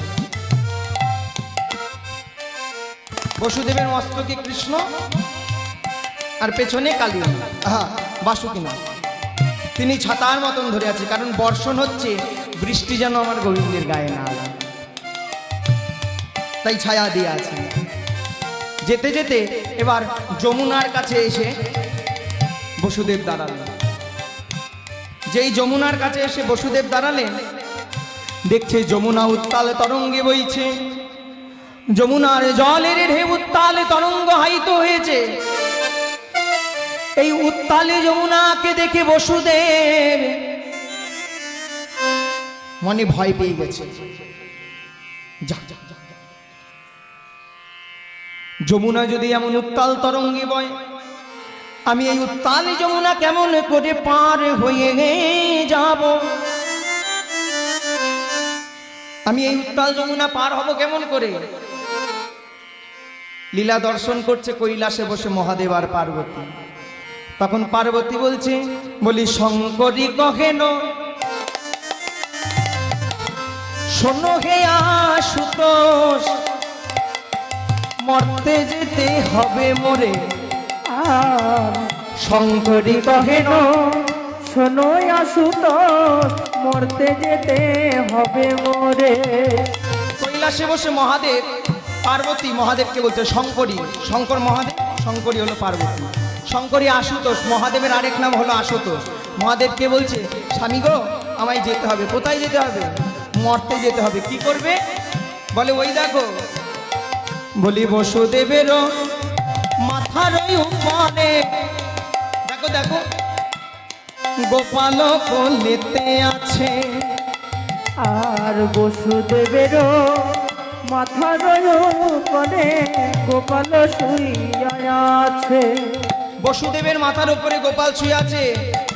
বসুদেবের মস্তকে কৃষ্ণ আর পেছনে কালী, বাসুকিনাগ তিনি ছাতার মতন ধরে আছে, কারণ বর্ষণ হচ্ছে, বৃষ্টি যেন আমার গোবিন্দের গায়ে না লাগে, তাই ছায়া দিয়ে আছে। যেতে যেতে এবার যমুনার কাছে এসে বসুদেব দাঁড়ালেন। যেই যমুনার কাছে এসে বসুদেব দাঁড়ালেন, দেখছে যমুনা উত্তাল তরঙ্গে বইছে, যমুনার জলের ঢেউ উত্তালে তরঙ্গ হাইত হয়েছে। এই উত্তালে যমুনাকে দেখে বসুদেব মনে ভয় পেয়ে গেছে। যমুনা যদি এমন উত্তাল তরঙ্গে বয়, আমি এই উত্তাল যমুনা কেমন করে পার হয়ে যাব? আমি এই উত্তাল যমুনা পার হব কেমন করে? লীলা দর্শন করছে কৈলাসে বসে মহাদেব আর পার্বতী। তখন পার্বতী বলছে, বলি শঙ্করী কহেন শোনো হে আশুতোষ, মরতে যেতে হবে মোরে। আর শঙ্করী কহেন শোনো আশুতোষ, মরতে যেতে হবে মোরে। কৈলাসে বসে মহাদেব পার্বতী মহাদেবকে বলছে শঙ্করী, শঙ্কর মহাদেব, শঙ্করী হলো পার্বতী। শঙ্করী আশুতোষ, মহাদেবের আরেক নাম হলো আশুতোষ। মহাদেবকে বলছে, স্বামী গো আমায় যেতে হবে। কোথায় যেতে হবে? মরতে যেতে হবে। কি করবে? বলে ওই দেখো, বলি বসুদেবের মাথার উপরে দেখো দেখো গোপাল কোলেতে আছে। আর বসুদেবের মাথার উপরে গোপাল শুইয়া আছে। বসুদেবের মাথার উপরে গোপাল শুয়ে আছে।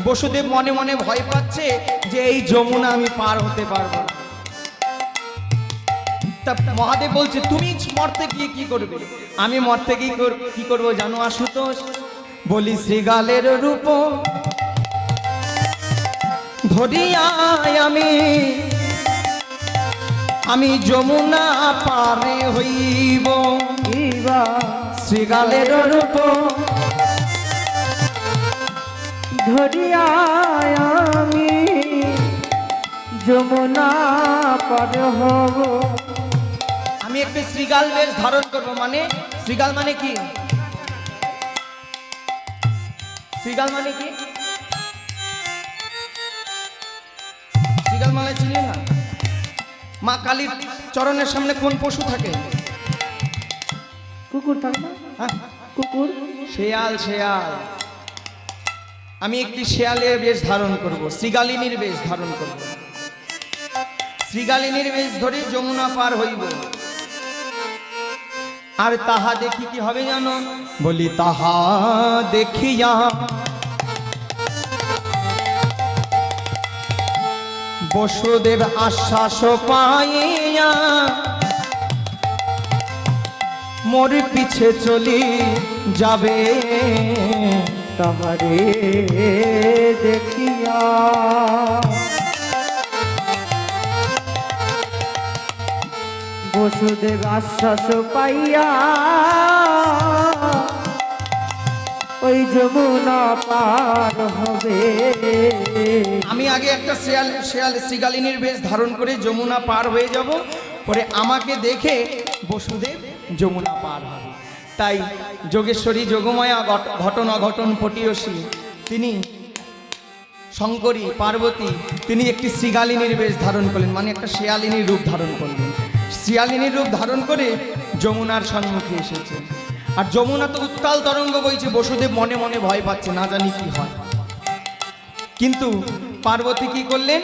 বসুদেব মনে মনে ভয় পাচ্ছে যে এই যমুনা আমি পার হতে পারবো না। তা মহাদেব বলছে, তুমি মরতে গিয়ে কি করবে? আমি মরতে গিয়ে কি করবো জানো আশুতোষ? বলি শ্রীগালের রূপ ধরিয়ায় আমি যমুনা পারে হইব। শ্রীগালের রূপ ধরিয়ায় আমি যমুনা পার হব। আমি একটু শ্রীগাল বেশ ধারণ করব। মানে শ্রীগাল মানে কি? শ্রীগাল মানে কি? শ্রীগাল মানে চিনি না? মা কালীর চরণের সামনে কোন পশু থাকে? কুকুর থাকে না? হ্যাঁ, কুকুর। শেয়াল। শেয়াল। আমি একটি শেয়ালের বেশ ধারণ করব, শ্রীগালিনীর বেশ ধারণ করব। শ্রীগালিনীর বেশ ধরে যমুনা পার হইব। আর তাহা দেখি কি হবে জানো? বলি তাহা দেখিয়া বসুদেব আশ্বাস পাইয়া মোর পিছে চলি যাবে। তাহারে দেখিয়া বসুদেব আশ্বাস পাইয়া ওই যমুনা পার হবে। আমি আগে একটা শ্রীগালিনীর বেশ ধারণ করে যমুনা পার হয়ে যাব, পরে আমাকে দেখে বসুদেব যমুনা পার হবে। তাই যোগেশ্বরী যোগমায়া ঘটন অঘটন পটিয়সী তিনি শঙ্করী পার্বতী তিনি একটি শ্রীগালিনীর বেশ ধারণ করলেন, মানে একটা শেয়ালিনীর রূপ ধারণ করলেন। শিয়ালিনীর রূপ ধারণ করে যমুনার সম্মুখে এসেছে। আর যমুনা তো উত্তাল তরঙ্গ বইছে, বসুদেব মনে মনে ভয় পাচ্ছে, না জানি কি হয়। কিন্তু পার্বতী কি করলেন?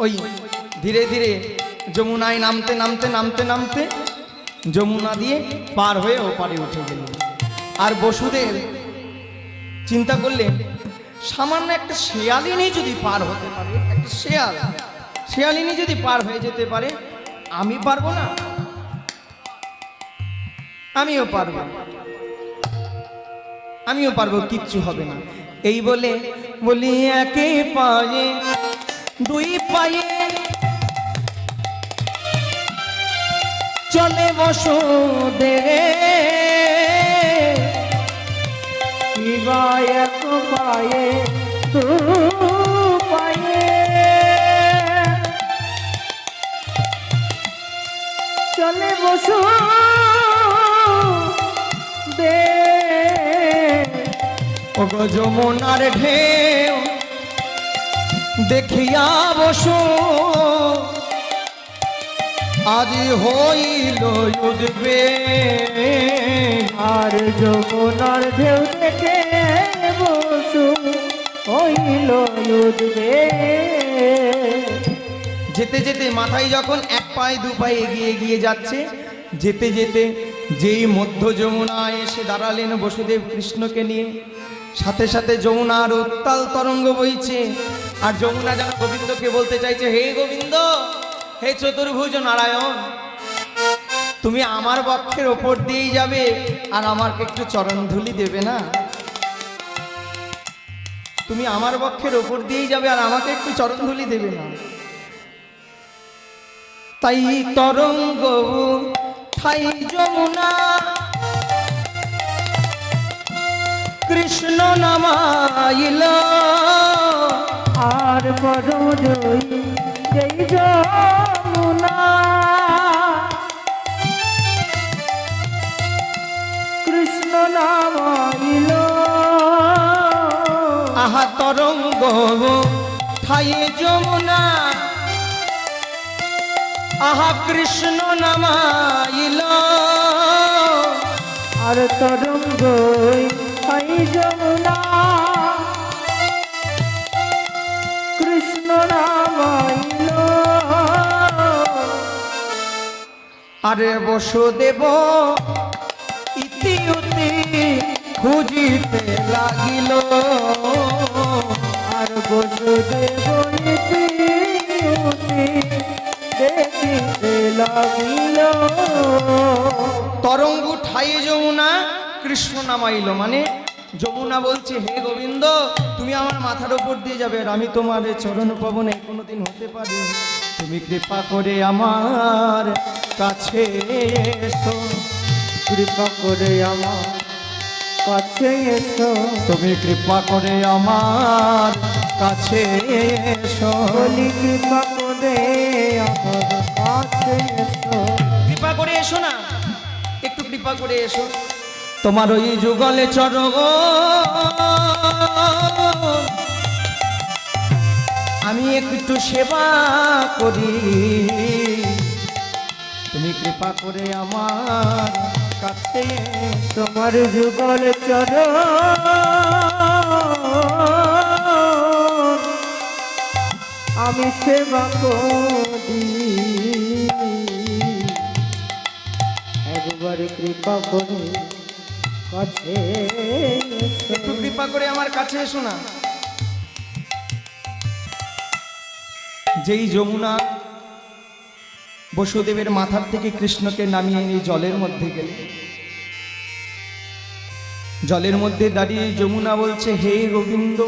ওই ধীরে ধীরে যমুনায় নামতে নামতে নামতে নামতে যমুনা দিয়ে পার হয়ে ওপারে উঠে গেলেন। আর বসুদেব চিন্তা করলেন, সামান্য একটা শেয়ালিনী যদি পার হতে পারে, একটা শেয়ালিনী যদি পার হয়ে যেতে পারে, আমি পারবো না? আমিও পারবো, কিচ্ছু হবে না। এই বলি একে পায়ে দুই পায়ে চলে বসুদেব, কিবা এক পায়ে দু পায়ে চলে বসুদেব। ও গো যমুনার ঢেউ দেখিয়া বসু আজি হইল উদ্বেগ। আর যমুনার ঢেউ দেখে বসু হইল উদ্বেগ। যেতে যেতে মাথায় যখন এক পায়ে দু পায়ে এগিয়ে এগিয়ে যাচ্ছে, যেতে যেতে যেই মধ্য যমুনায় এসে দাঁড়ালেন বসুদেব কৃষ্ণকে নিয়ে, সাথে সাথে যমুনার উত্তাল তরঙ্গ বইছে। আর যমুনা যেন গোবিন্দকে বলতে চাইছে, হে গোবিন্দ, হে চতুর্ভুজ নারায়ণ, তুমি আমার বক্ষের ওপর দিয়েই যাবে আর আমাকে একটু চরণধুলি দেবে না? তুমি আমার বক্ষের ওপর দিয়েই যাবে আর আমাকে একটু চরণধুলি দেবে না? তাই তরঙ্গ ঠাই যমুনা কৃষ্ণ নামাইল। আর পরম জয়ী যেই যমুনা কৃষ্ণ নামাইল। আহা তরঙ্গ ঠাই যমুনা, আহা কৃষ্ণ নামাইল। আর তরঙ্গ হাই যমুনা কৃষ্ণ নামাইল। আরে বসুদেব ইতি উতি খুঁজিতে লাগিল। আর বসুদেব ইতি উতি দেখিতে লাগিল। তরঙ্গ ঠাই যমুনা কৃষ্ণ নামাইল, মানে যমুনা বলছে, হে গোবিন্দ, তুমি আমার মাথার উপর দিয়ে যাবে আর আমি তোমার চরণ পবনে কোনোদিন হতে পারি? তুমি কৃপা করে আমার কাছে এসো, কৃপা করে আমার কাছে এসো। তুমি কৃপা করে আমার কাছে এসো। বলি কৃপা করে আমার কাছে এসো। কৃপা করে এসো না, একটু কৃপা করে এসো। তোমার ওই যুগলে চরণ আমি একটু সেবা করি, তুমি কৃপা করে আমার কাছে এসো। তোমার যুগল চরণ আমি সেবা করি, একবার কৃপা করে কাছে এসো। একটু কৃপা করে আমার কাছে এসো না। যেই যমুনা বসুদেবের মাথার থেকে কৃষ্ণকে নামিয়ে এনে জলের মধ্যে গেলে, জলের মধ্যে দাঁড়িয়ে যমুনা বলছে, হে গোবিন্দ,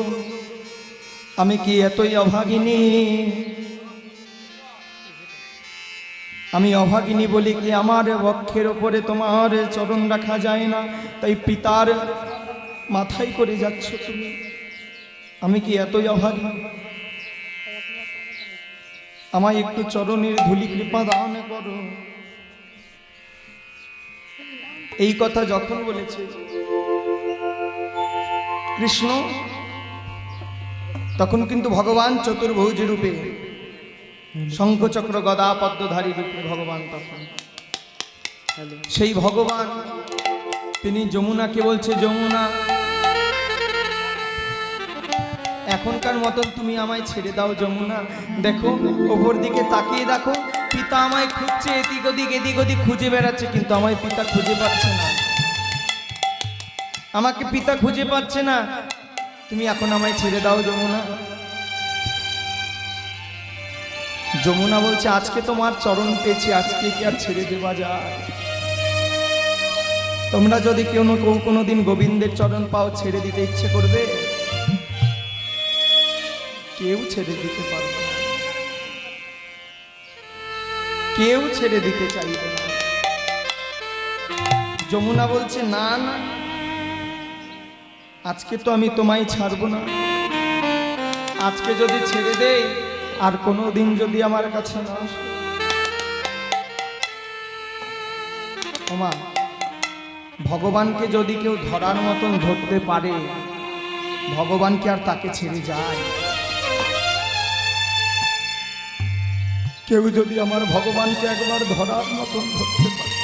আমি কি এতই অভাগিনী? আমি অভাগিনী বলে কি আমার বক্ষের ওপরে তোমার চরণ রাখা যায় না? তাই পিতার মাথায় করে যাচ্ছ তুমি? আমি কি এতই অভাগিনী? আমায় একটু চরণের ধুলি কৃপা দান করো। এই কথা যখন বলেছে কৃষ্ণ, তখন কিন্তু ভগবান চতুর্ভুজ রূপে, শঙ্খচক্র গদা পদ্মধারী রূপে ভগবান তখন। সেই ভগবান তিনি যমুনাকে বলছে, যমুনা, এখনকার মতন তুমি আমায় ছেড়ে দাও যমুনা। দেখো ওপর দিকে তাকিয়ে দেখো, পিতা আমায় খুঁজছে, এদিক ওদিক খুঁজে বেড়াচ্ছে, কিন্তু আমায় পিতা খুঁজে পাচ্ছে না। আমাকে পিতা খুঁজে পাচ্ছে না, তুমি এখন আমায় ছেড়ে দাও যমুনা। যমুনা বলছে, আজকে তোমার চরণ পেয়েছি, আজকে কি আর ছেড়ে দেওয়া যায়? তোমরা যদি কেউ কোনোদিন গোবিন্দের চরণ পাও, ছেড়ে দিতে ইচ্ছে করবে? কেউ ছেড়ে দিতে পারবে না, কেউ ছেড়ে দিতে চাইবে না। যমুনা বলছে, না না, আজকে তো আমি তোমায় ছাড়বো না। আজকে যদি ছেড়ে দেই, আর কোনোদিন যদি আমার কাছে না আসে। ওমা, ভগবানকে যদি কেউ ধরার মতন ধরতে পারে, ভগবান কি আর তাকে ছেড়ে যায়? কেউ যদি আমার ভগবানকে একবার ধরার মতন ধরতে পারে,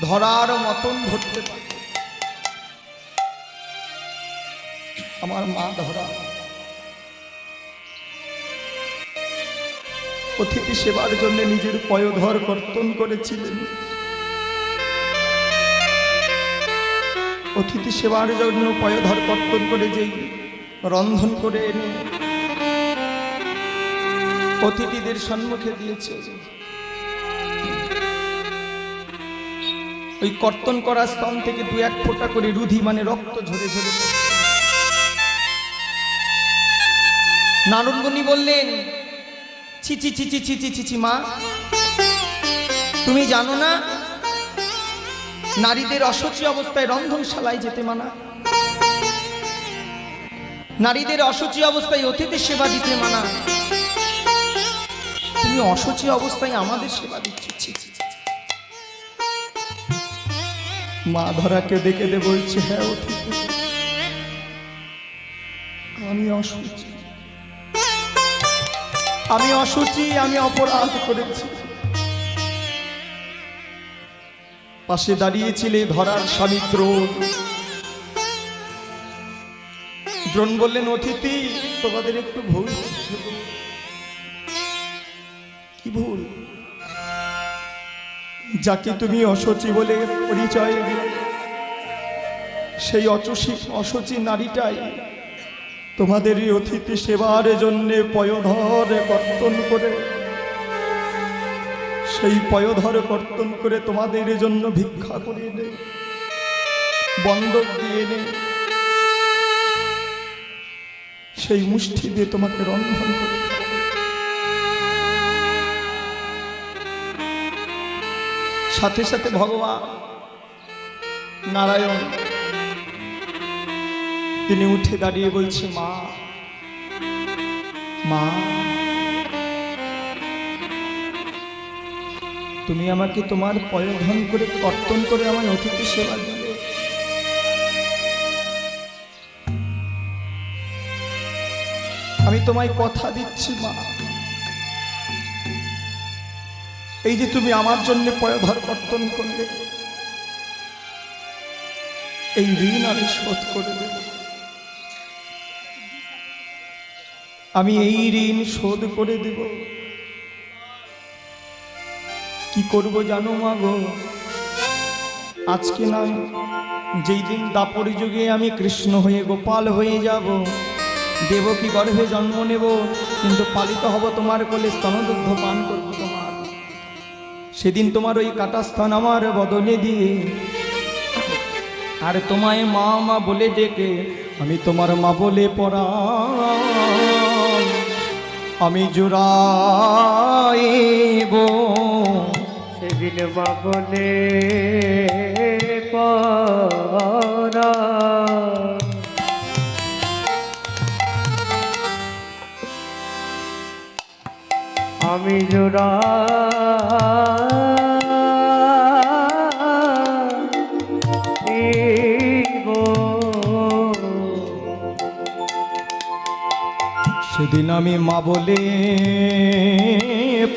ধরার মতন ধরতে পারে, আমার মা ধরা অতিথি সেবার জন্য নিজের পয়োধর কর্তন করেছিলেন। অতিথি সেবার জন্য পয়োধর কর্তন করে যেই রন্ধন করে এনে অতিথিদের সম্মুখে দিয়েছে, ওই কর্তন করা স্তন থেকে দু এক ফোঁটা করে রুধি মানে রক্ত ঝরে ঝরে। নারদমুনি বললেন, ছি ছি ছি ছি ছি ছি ছি ছি, মা তুমি জানো না নারীদের অসুচি অবস্থায় রন্ধনশালায় যেতে মানা, নারীদের অসুচি অবস্থায় অতিথি সেবা দিতে মানা, তুমি অসুচি অবস্থায় আমাদের সেবা দিচ্ছ? ছি ছি ছি। মা ধরাকে ডেকে দে বলছে, হ্যাঁ অতিথি, আমি অসুচি, আমি অসুচি, আমি অপরাধ করেছি। পাশে দাঁড়িয়েছিলে ধরার স্বামী দ্রোণ। দ্রোণ বললেন, অতিথি তোমাদের একটু ভুল হচ্ছে। কি ভুল? যাকে তুমি অসুচি বলে পরিচয় দিলে, সেই অসুচি নারীটাই তোমাদের এই অতিথি সেবার জন্য পয়োধর কর্তন করে, সেই পয়োধর কর্তন করে তোমাদের জন্য ভিক্ষা করে এনে, বন্ধক দিয়ে এনে, সেই মুষ্টি দিয়ে তোমাকে রন্ধন করে খাবে। সাথে সাথে ভগবান নারায়ণ তিনি উঠে দাঁড়িয়ে বলছে, মা মা তুমি আমাকে তোমার পয়ধন করে কর্তন করে আমার অতিথি সেবা দিলে। আমি তোমায় কথা দিচ্ছি মা, এই যে তুমি আমার জন্য পয়ধর কর্তন করলে, এই ঋণ আমি শোধ করে দেব। আমি এই ঋণ শোধ করে দেব। কি করব জানো মা গো? আজকে নয়, যেই দিন দাপর যুগে আমি কৃষ্ণ হয়ে গোপাল হয়ে যাব, দেবকী গর্ভে জন্ম নেব, কিন্তু পালিত হব তোমার কোলে, স্তনদুগ্ধ পান করব তোমার। সেদিন তোমার ওই কাটা স্তন আমার বদনে দিয়ে, আর তোমায় মা মা বলে ডেকে আমি তোমার মা বলে পড়া আমি জুড়াইব। সেদিন মা বলে পড়া আমি জুড়াইব। সেদিন আমি মা বলে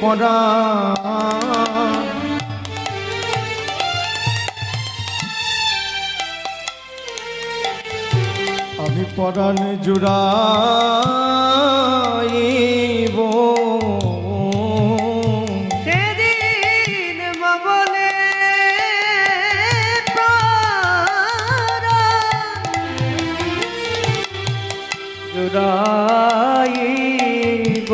পড়া আমি পরাণ জুড়াইব। সেদিন মা বলে পড়া জুড়াইব।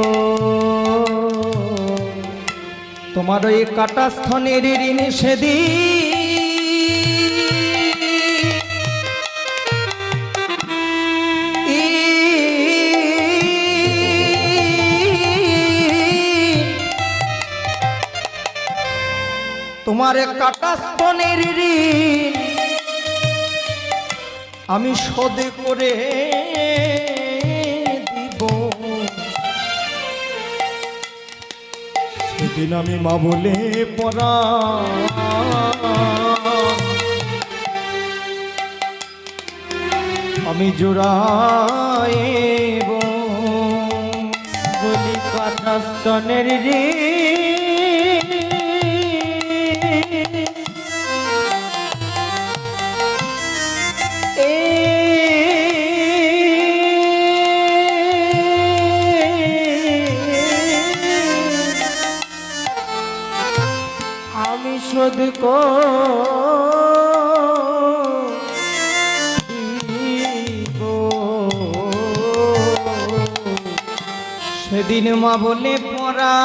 তোমার ওই কাটা স্থনের ঋণ সেদিন তোমার কাটা স্তনের ঋণ আমি শোধ করে দিব। সেদিন আমি মা বলে পড়া আমি জোড়াইব। বলি কাটা স্তনের আমি শোধ করিব। সেদিন মা বলে পড়া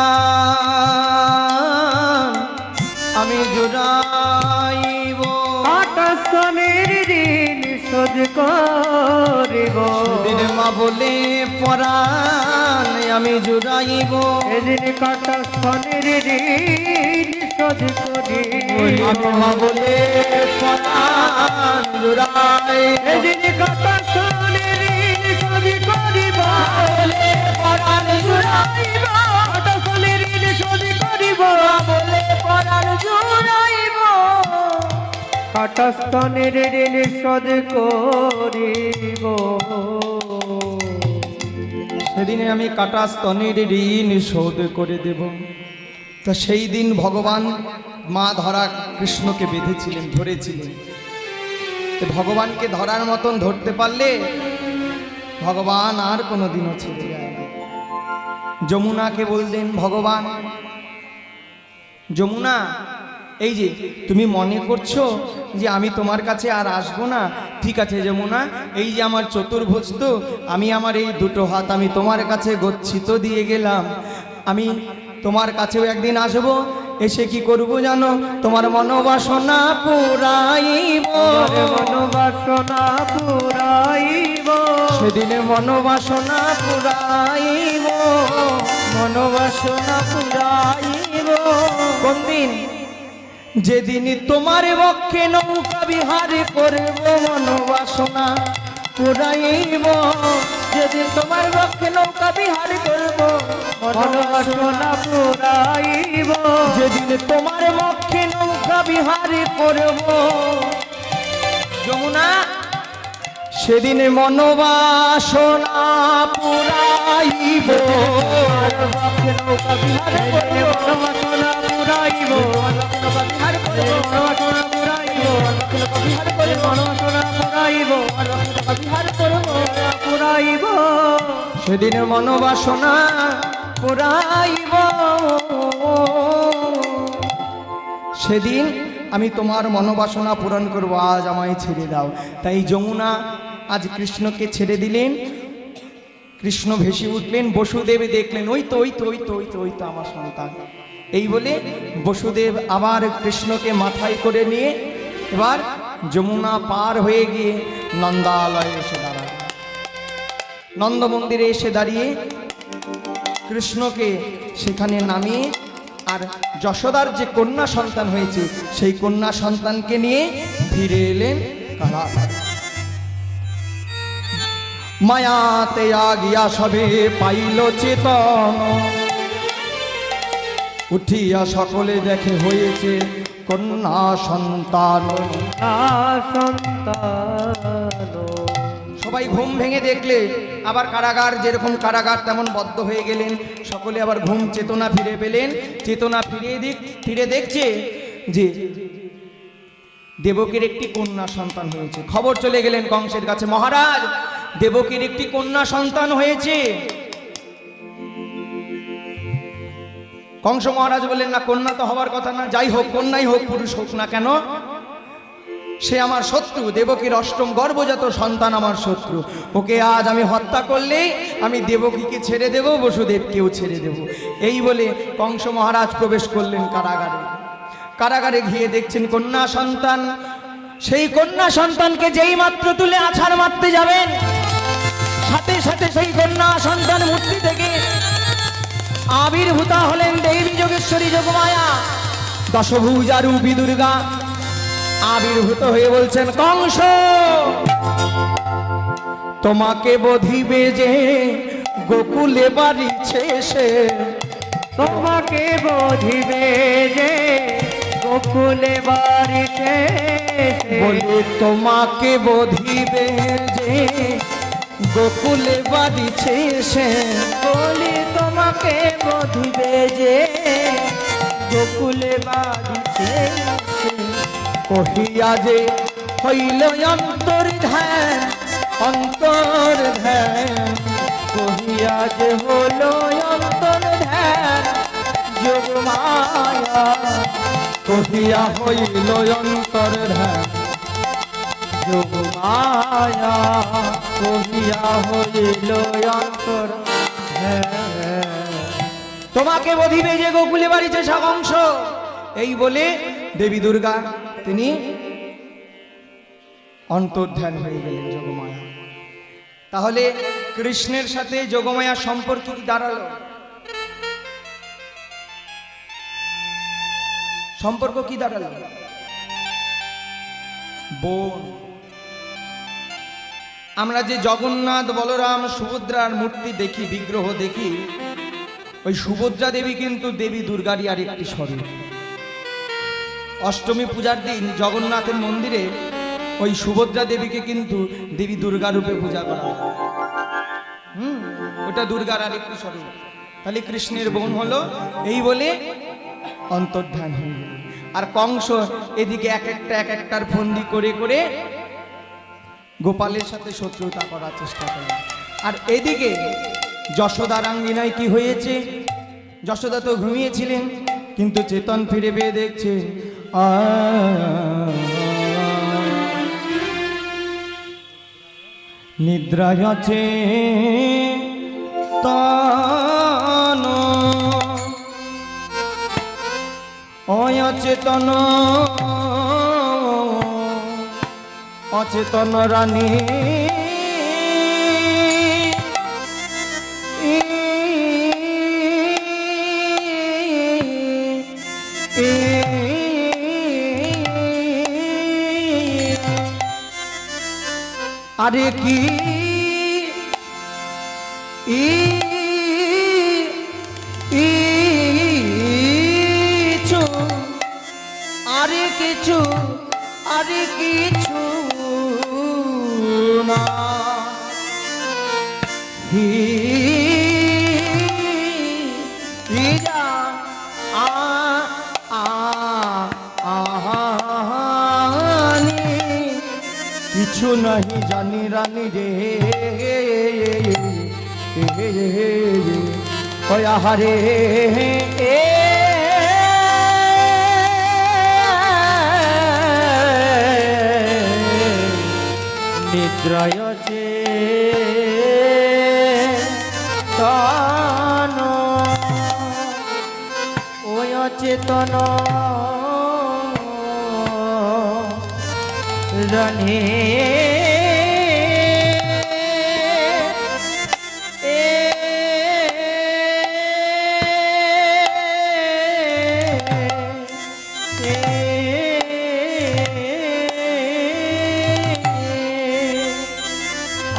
আমি জোড়াইব। কাটা স্তনের ঋণ শোধ করিব। সেদিন মা বলে পড়া আমি জোড়াইব। এদিন কাটা স্তনের ঋণ শোধ করিব। আমি মা বলে পড়া জোড়াইব। এদিন কাটা স্তনের ঋণ শোধ করিব। বলে পড়া জোড়াইব। কাটা স্তনের ঋণ শোধ করিব। বলে পড়া জোড়াইব। কাটা স্তনের ঋণ শোধ করিব। সেদিনে আমি কাটা স্তনের ঋণ শোধ করে দেব। তা সেই দিন ভগবান মা ধরা কৃষ্ণকে বেঁধেছিলেন, ধরেছিলেন। তো ভগবানকে ধরার মতন ধরতে পারলে ভগবান আর কোনোদিনও ছেড়ে যায় না। যমুনাকে বললেন ভগবান, যমুনা, এই যে তুমি মনে করছো যে আমি তোমার কাছে আর আসবো না, ঠিক আছে যমুনা, এই যে আমার চতুর্ভুজ, তো আমি আমার এই দুটো হাত আমি তোমার কাছে গচ্ছিত দিয়ে গেলাম। আমি তোমার কাছেও একদিন আসবো, এসে কি করব জানো? তোমার মনোবাসনা পুরাইব। মনোবাসনা পুরাইব। সেদিনে মনোবাসনা পুরাইব। মনোবাসনা পুরাইব। কোন দিন? যেদিন তোমার বক্ষে নৌকা বিহার করব মনোবাসনা পুরাইব। যেদিন তোমার বক্ষে নৌকা বিহার করব মনোবাসনা পুরাইব। যেদিন তোমার বিহার করব। যমুনা সেদিন মনোবাসনা পুরাইব, বক্ষে নৌকা বিহার করব, মনোবাসনা পুরাইব। নৌকা বিহার করব, মনোবাসনা পুরাইব। নৌকা বিহার করব, মনোবাসনা পুরাইব। নৌকা বিহার করব, পুরাইব। সেদিন মনোবাসনা পুরাইব। সেদিন আমি তোমার মনোবাসনা পূরণ করব, আজ আমায় ছেড়ে দাও। তাই যমুনা আজ কৃষ্ণকে ছেড়ে দিলেন। কৃষ্ণ ভেসে উঠলেন, বসুদেব দেখলেন ওই তো ওই তো ওই তো ওই তো ওই তো আমার সন্তান। এই বলে বসুদেব আবার কৃষ্ণকে মাথায় করে নিয়ে এবার যমুনা পার হয়ে গিয়ে নন্দালয়ে এসে দাঁড়ায়। নন্দ মন্দিরে এসে দাঁড়িয়ে কৃষ্ণকে সেখানে নামিয়ে আর যশোদার যে কন্যা সন্তান হয়েছে সেই কন্যা সন্তানকে নিয়ে ফিরে এলেন কারাগারে। মায়াতে আগিয়া সবে পাইল চেতন, উঠিয়া সকলে দেখে হয়েছে কন্যা সন্তান। সবাই ঘুম ভেঙে দেখলে আবার কারাগার যেরকম কারাগার তেমন বদ্ধ হয়ে গেলেন। সকলে আবার ঘুম চেতনা ফিরে পেলেন। চেতনা ফিরে দেখছে যে দেবকীর একটি কন্যা সন্তান হয়েছে। খবর চলে গেলেন কংসের কাছে, মহারাজ দেবকীর একটি কন্যা সন্তান হয়েছে। কংস মহারাজ বললেন না, কন্যা তো হওয়ার কথা না, যাই হোক কন্যাই হোক পুরুষ হোক না কেন, সে আমার শত্রু। দেবকীর অষ্টম গর্ভজাত সন্তান আমার শত্রু, ওকে আজ আমি হত্যা করলেই আমি দেবকীকে ছেড়ে দেব, বসুদেবকেও ছেড়ে দেব। এই বলে কংস মহারাজ প্রবেশ করলেন কারাগারে। কারাগারে গিয়ে দেখছেন কন্যা সন্তান। সেই কন্যা সন্তানকে যেই মাত্র তুলে আছাড় মারতে যাবেন, সাথে সাথে সেই কন্যা সন্তান মূর্তি থেকে আবির্ভূতা হলেন দেবী যোগেশ্বরী যোগমায়া, দশভুজা রূপী দুর্গা। আবির্ভূত হয়ে বলছেন, কংস তোমাকে বধিবে যে গোকুলে বাড়িছে সে। তোমাকে বধিবে যে গোকুলে বাড়িতে, বলে তোমাকে বধিবে যে গোকুলে বাড়িছে সে। বলি তোমাকে বধিবে যে গোকুলে বাড়িতে। কহিয়া যে হইল অন্তর ধ্যান, অন্তর ধ্যান। কহিয়া যে হলো অন্তর ধ্যান যোগমায়া। কহিয়া হইল অন্তর ধ্যান যোগমায়া। কহিয়া হইল অন্তর ধ্যান। তোমাকে বধিবে যে গোকুলে বাড়িছে কংস। এই বলে দেবী দুর্গা তিনি অন্তর্ধান হয়ে গেলেন যোগমায়া। তাহলে কৃষ্ণের সাথে যোগমায়ার সম্পর্ক কি দাঁড়ালো? সম্পর্ক কি দাঁড়ালো? বোন। আমরা যে জগন্নাথ বলরাম সুভদ্রার মূর্তি দেখি, বিগ্রহ দেখি, ওই সুভদ্রা দেবী কিন্তু দেবী দুর্গারই আর একটি স্বরূপ। অষ্টমী পূজার দিন জগন্নাথের মন্দিরে ওই সুভদ্রা দেবীকে কিন্তু দেবী দুর্গা রূপে পূজা করা হয়। ওটা দুর্গার আর একটি স্বরূপ। তাহলে কৃষ্ণের বোন হলো। এই বলে অন্তর্ধান হয়ে গেল। আর কংস এদিকে এক একটার ফন্দি করে করে গোপালের সাথে শত্রুতা করার চেষ্টা করে। আর এদিকে যশোদার আঙ্গিনায় কি হয়েছে? যশোদা তো ঘুমিয়েছিলেন, কিন্তু চেতন ফিরে পেয়ে দেখছে নিদ্রায় আছে তন অচেতন, অচেতন রানী আরে কি আরে কি কিছু নাহি জানি রানী রে আহারে নিদ্রায় চেতন ওই অচেতন রানী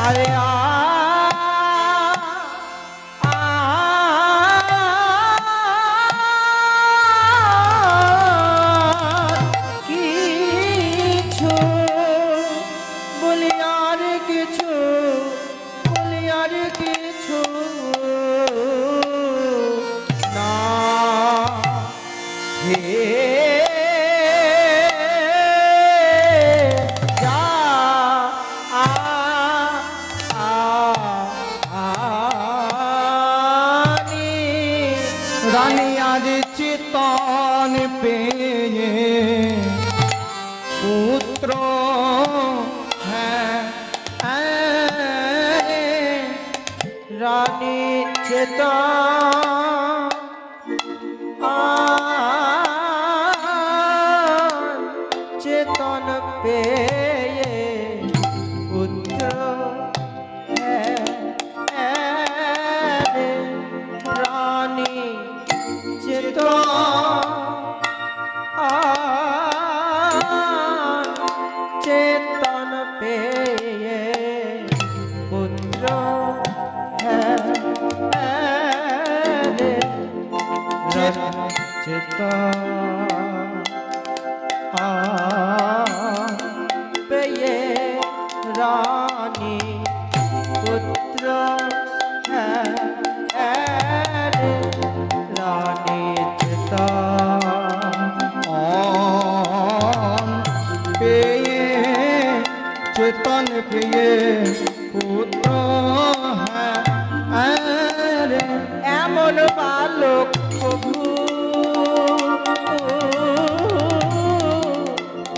আরে কিছু বলি আর কিছু বলি আর কিছু না হে যা রানী আজ চেতন পেয়ে পুত্র হ্যাঁ রানী চেতন পেয়ে পুত্র রানী চেতন পেয়ে পুত্র পেয়ে রানী পুত্র রানী পেয়ে চেতন পেয়ে পুত্র হ্যাঁ এমন বালক প্রভু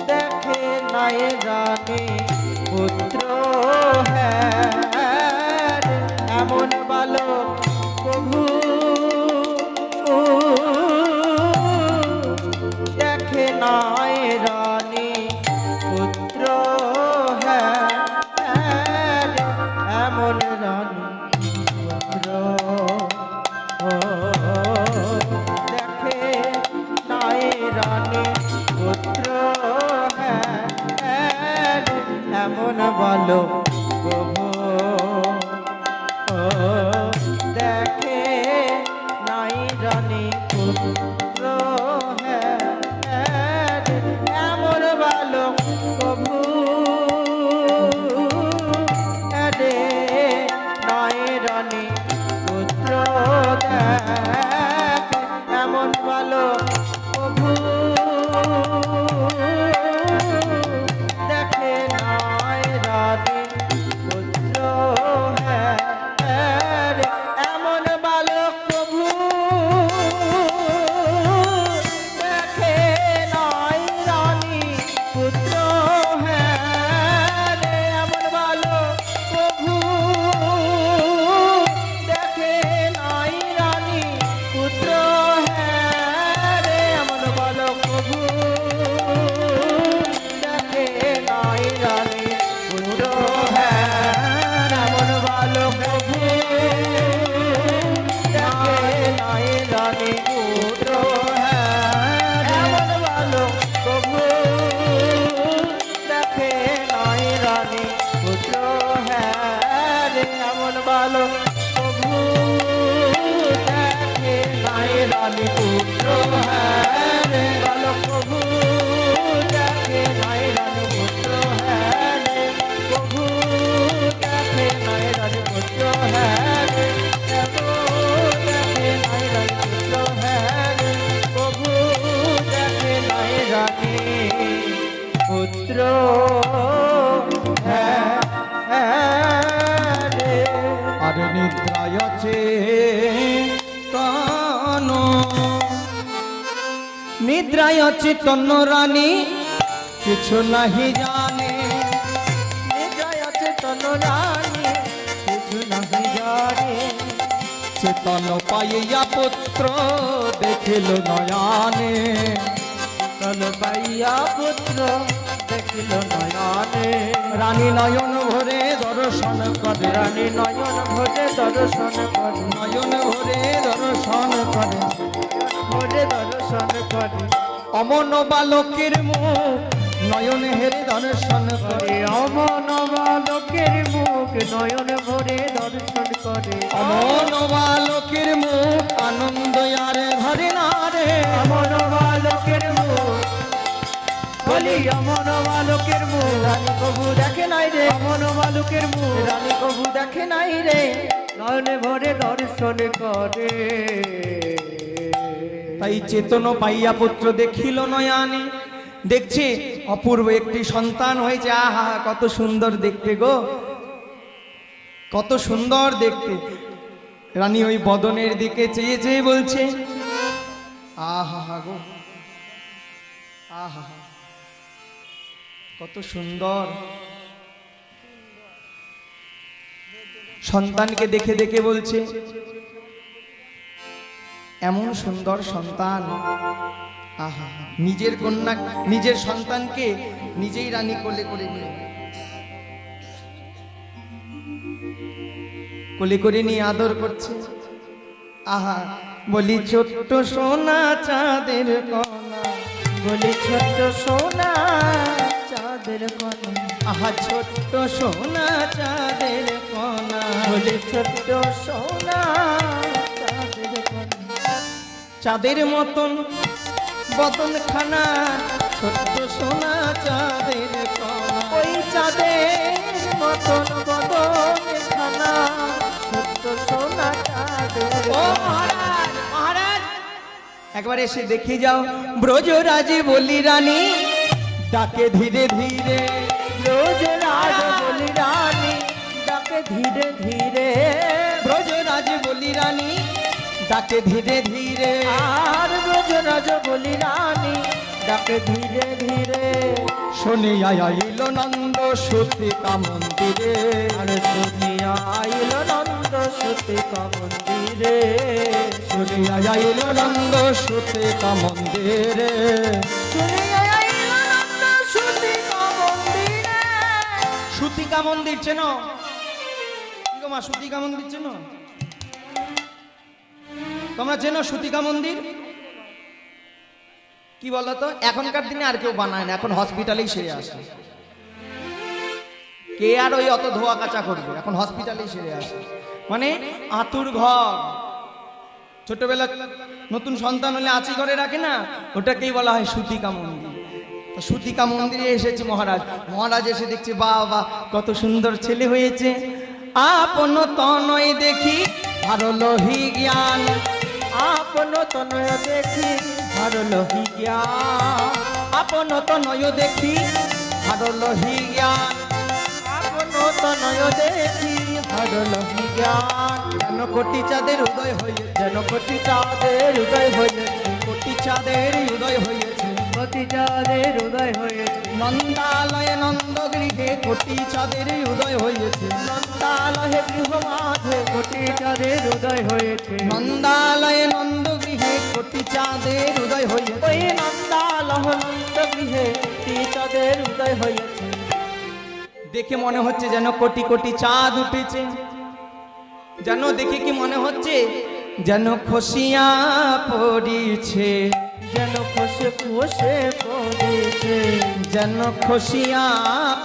দেখে নাই রানী পুত্র হ্যাঁ এমন বালক প্রভু দেখে নাই রানী পুত্র হ্যাঁ এমন রানী পুত্র দেখে নাই রানী পুত্র এমন বলো প্রভু দেখে নাই রানী পুত্র এমন বলো প্রভু নাই রানী পুত্র এমন বলো প্রভু দেখে নাই রানী পুত্র এমন বালক প্রভু দেখে নাই রানী পুত্র এমন বালক প্রভু দেখে নাই রানী পুত্র এমন বালক প্রভু দেখে নাই রানী পুত্র এমন বালক প্রভু দেখে নাই রানী পুত্র এমন বালক প্রভু দেখে নাই রানী পুত্র এমন বালক প্রভু দেখে নাই রানী পুত্র বালক প্রভু দেখে নাই রানী পুত্র প্রভু দেখে নাই রানী পুত্র দেখে নাই রানী পুত্র প্রভু দেখে নাই রানী পুত্র নিদ্রায় অচেতন রানী কিছু নাহি জানে, নিদ্রায় অচেতন রানী কিছু নাহি জানে। চেতন পাইয়া পুত্র দেখিল নয়ানে, চল পাইয়া পুত্র দেখিল নয়নে। রানী নয়ন ভরে দর্শন করে, রানী নয়ন ভরে দর্শন করে, নয়ন ভরে দর্শন করে, ভরে দর্শন করে। অমন বালকের মুখ নয়ন হেরে দর্শন করে, অমন বালকের মুখ নয়ন ভরে দর্শন করে। অমন বালকের মুখ আনন্দ আরে ধরে না রে, অমন বালকের মুখ বলি, অমন বালকের মুখ রানী কবু দেখে নাই রে, অমন বালকের মুখ রানী কবু দেখে নাই রে। নয়নে ভরে দর্শন করে। তাই চেতন পাইয়া পুত্র দেখিল নয়ানে, দেখছে অপূর্ব একটি সন্তান হয়েছে। আহা কত সুন্দর দেখতে গো, কত সুন্দর দেখতে। রানী ওই বদনের দিকে চেয়ে চেয়ে বলছে আহা গো, আহা কত সুন্দর। সন্তানকে দেখে দেখে বলছে এমন সুন্দর সন্তান। আহা নিজের কন্যা, নিজের সন্তানকে নিজেই রানী কোলে করে নিয়ে, কোলে করে নিয়ে আদর করছে। আহা বলি ছোট্ট সোনা চাঁদের কণা, বলি ছোট্ট সোনা চাঁদের কণা, আহা ছোট্ট সোনা চাঁদের কণা, বলি ছোট্ট সোনা চাঁদের কণা। চাঁদের মতন বদন খানা, ছোট্ট সোনা চাঁদের কণা, ওই চাঁদের মতন বদন খানা, ছোট্ট সোনা চাঁদের ও মহারাজ, মহারাজ একবার এসে দেখে যাও। ব্রজরাজে বলি রানী ডাকে ধীরে ধীরে, রোজ রাজ বলি রানী ডাকে ধীরে ধীরে। ব্রজরাজে বলি রানী ডাকে ধীরে ধীরে, আর রোজ রাজ বলি রানী ডাকে ধীরে ধীরে। শুনিয়া আইল নন্দ সুতিকা মন্দিরে, আর শুনিয়া আইল নন্দ সুতিকা মন্দিরে, শুনিয়া আইল নন্দ সুতিকা মন্দিরে, শুনিয়া আইল নন্দ সুতিকা মন্দিরে। সুতিকা মন্দির চেনো? কি গো মা, সুতিকা মন্দির চেনো? তোমরা চেনো সুতিকা মন্দির? কি বলতো, এখনকার দিনে আর কেউ বানায় না, এখন হসপিটালেই সেরে আসে। কে আর ওই অত ধোয়া কাচা করবে, এখন হসপিটালেই সেরে আসে। মানে আতুর ঘর, ছোটবেলা নতুন সন্তান হলে আচি ঘরে রাখে না, ওটাকেই বলা হয় সুতিকা মন্দির। তো সুতিকা মন্দিরে এসেছে মহারাজ। মহারাজ এসে দেখছে বাবা কত সুন্দর ছেলে হয়েছে। আপন তনয় দেখি আরো লোহি জ্ঞান, আপন তনয় দেখি হারলহি জ্ঞান, আপন তনয় দেখি আরো লোহি জ্ঞান, আপন তনয় দেখি হারলহি জ্ঞান। যেন কোটি চাঁদের উদয় হয়েছে, যেন কোটি চাঁদের উদয় হয়েছে, কোটি চাঁদের উদয় হয়েছে। কোটি চাঁদের উদয় হয়েছে, নন্দালয়ে নন্দ গৃহে কোটি চাঁদের উদয় হয়েছে, নন্দালয়ে গৃহ মাঝে কোটি চাঁদের উদয় হয়েছে। নন্দালয়ে নন্দ গৃহে কোটি চাঁদের উদয় হয়েছে। ওই নন্দালহ নন্দ গৃহে কোটি চাঁদের উদয় হয়েছে। দেখে মনে হচ্ছে যেন কোটি কোটি চাঁদ উঠেছে। যেন দেখে কি মনে হচ্ছে যেন খসিয়া পড়িছে, যেন খসে খসে পড়েছে, যেন খসিয়া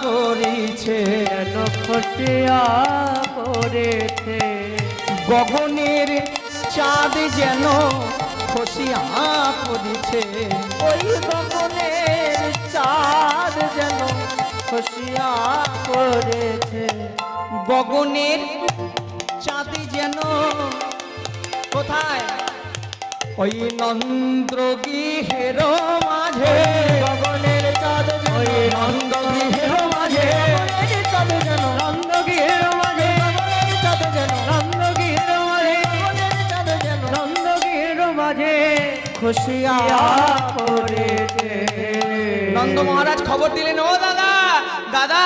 পড়িছে, যেন খসিয়া পড়েছে। গগনের চাঁদ যেন খসিয়া পড়িছে, ওই গগনের চাঁদ যেন খসিয়া পড়েছে। গগনের চাঁদ যেন কোথায়, ওই নন্দ্রগৃহের মাঝে, গগনের চাঁদ ওই নন্দগৃহের মাঝে, গগনের চাঁদ যেন নন্দগৃহের মাঝে, গগনের চাঁদ যেন নন্দগৃহের মাঝে, গগনের চাঁদ যেন নন্দগৃহের মাঝে খুশিয়া পড়েছে। নন্দ মহারাজ খবর দিলেন, ও দাদা দাদা,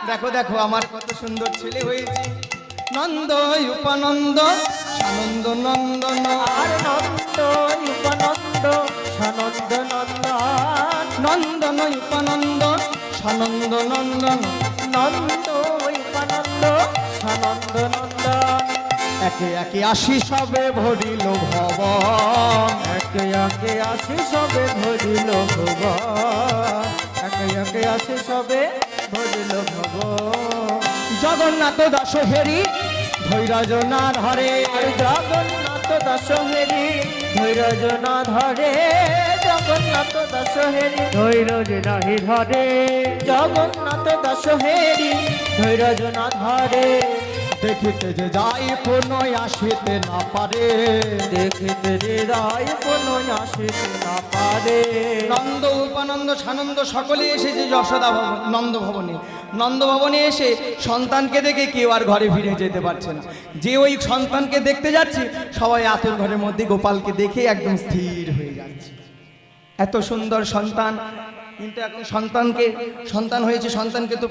দেখো দেখো আমার কত সুন্দর ছেলে হয়েছে। নন্দ উপানন্দ সানন্দ নন্দন, আর নন্দ উপানন্দ সানন্দ নন্দন, নন্দন উপানন্দ সানন্দ নন্দন, নন্দ উপানন্দ সানন্দ নন্দন। একে একে আসি সবে ভরিল ভবন, একে একে আসি সবে ভরিল ভুবন, একে একে আসি সবে ভরিল ভুবন। জগন্নাথ দাস হেরি ধৈর্য না ধরে, আর জগন্নাথ দাস হেরি ধৈর্য না ধরে, জগন্নাথ দাস হেরি ধৈর্য নাহি ধরে, জগন্নাথ দাস হেরি ধৈর্য না ধরে। দেখিতে যে যাই কোন আসিতে না পারে, দেখিতে যে রায় কোনো আসিতে না পারে। নন্দ উপানন্দ সানন্দ সকলে এসেছে যশোদা ভবন নন্দ ভবনে। নন্দ ভবনে এসে সন্তানকে দেখে কেউ আর ঘরে ফিরে যেতে পারছে না। যে ওই সন্তানকে দেখতে যাচ্ছে সবাই আতুর ঘরের মধ্যে গোপালকে দেখে একদম স্থির হয়ে যাচ্ছে। এত সুন্দর সন্তান, কিন্তু এখন সন্তান হয়েছে, সন্তানকে তো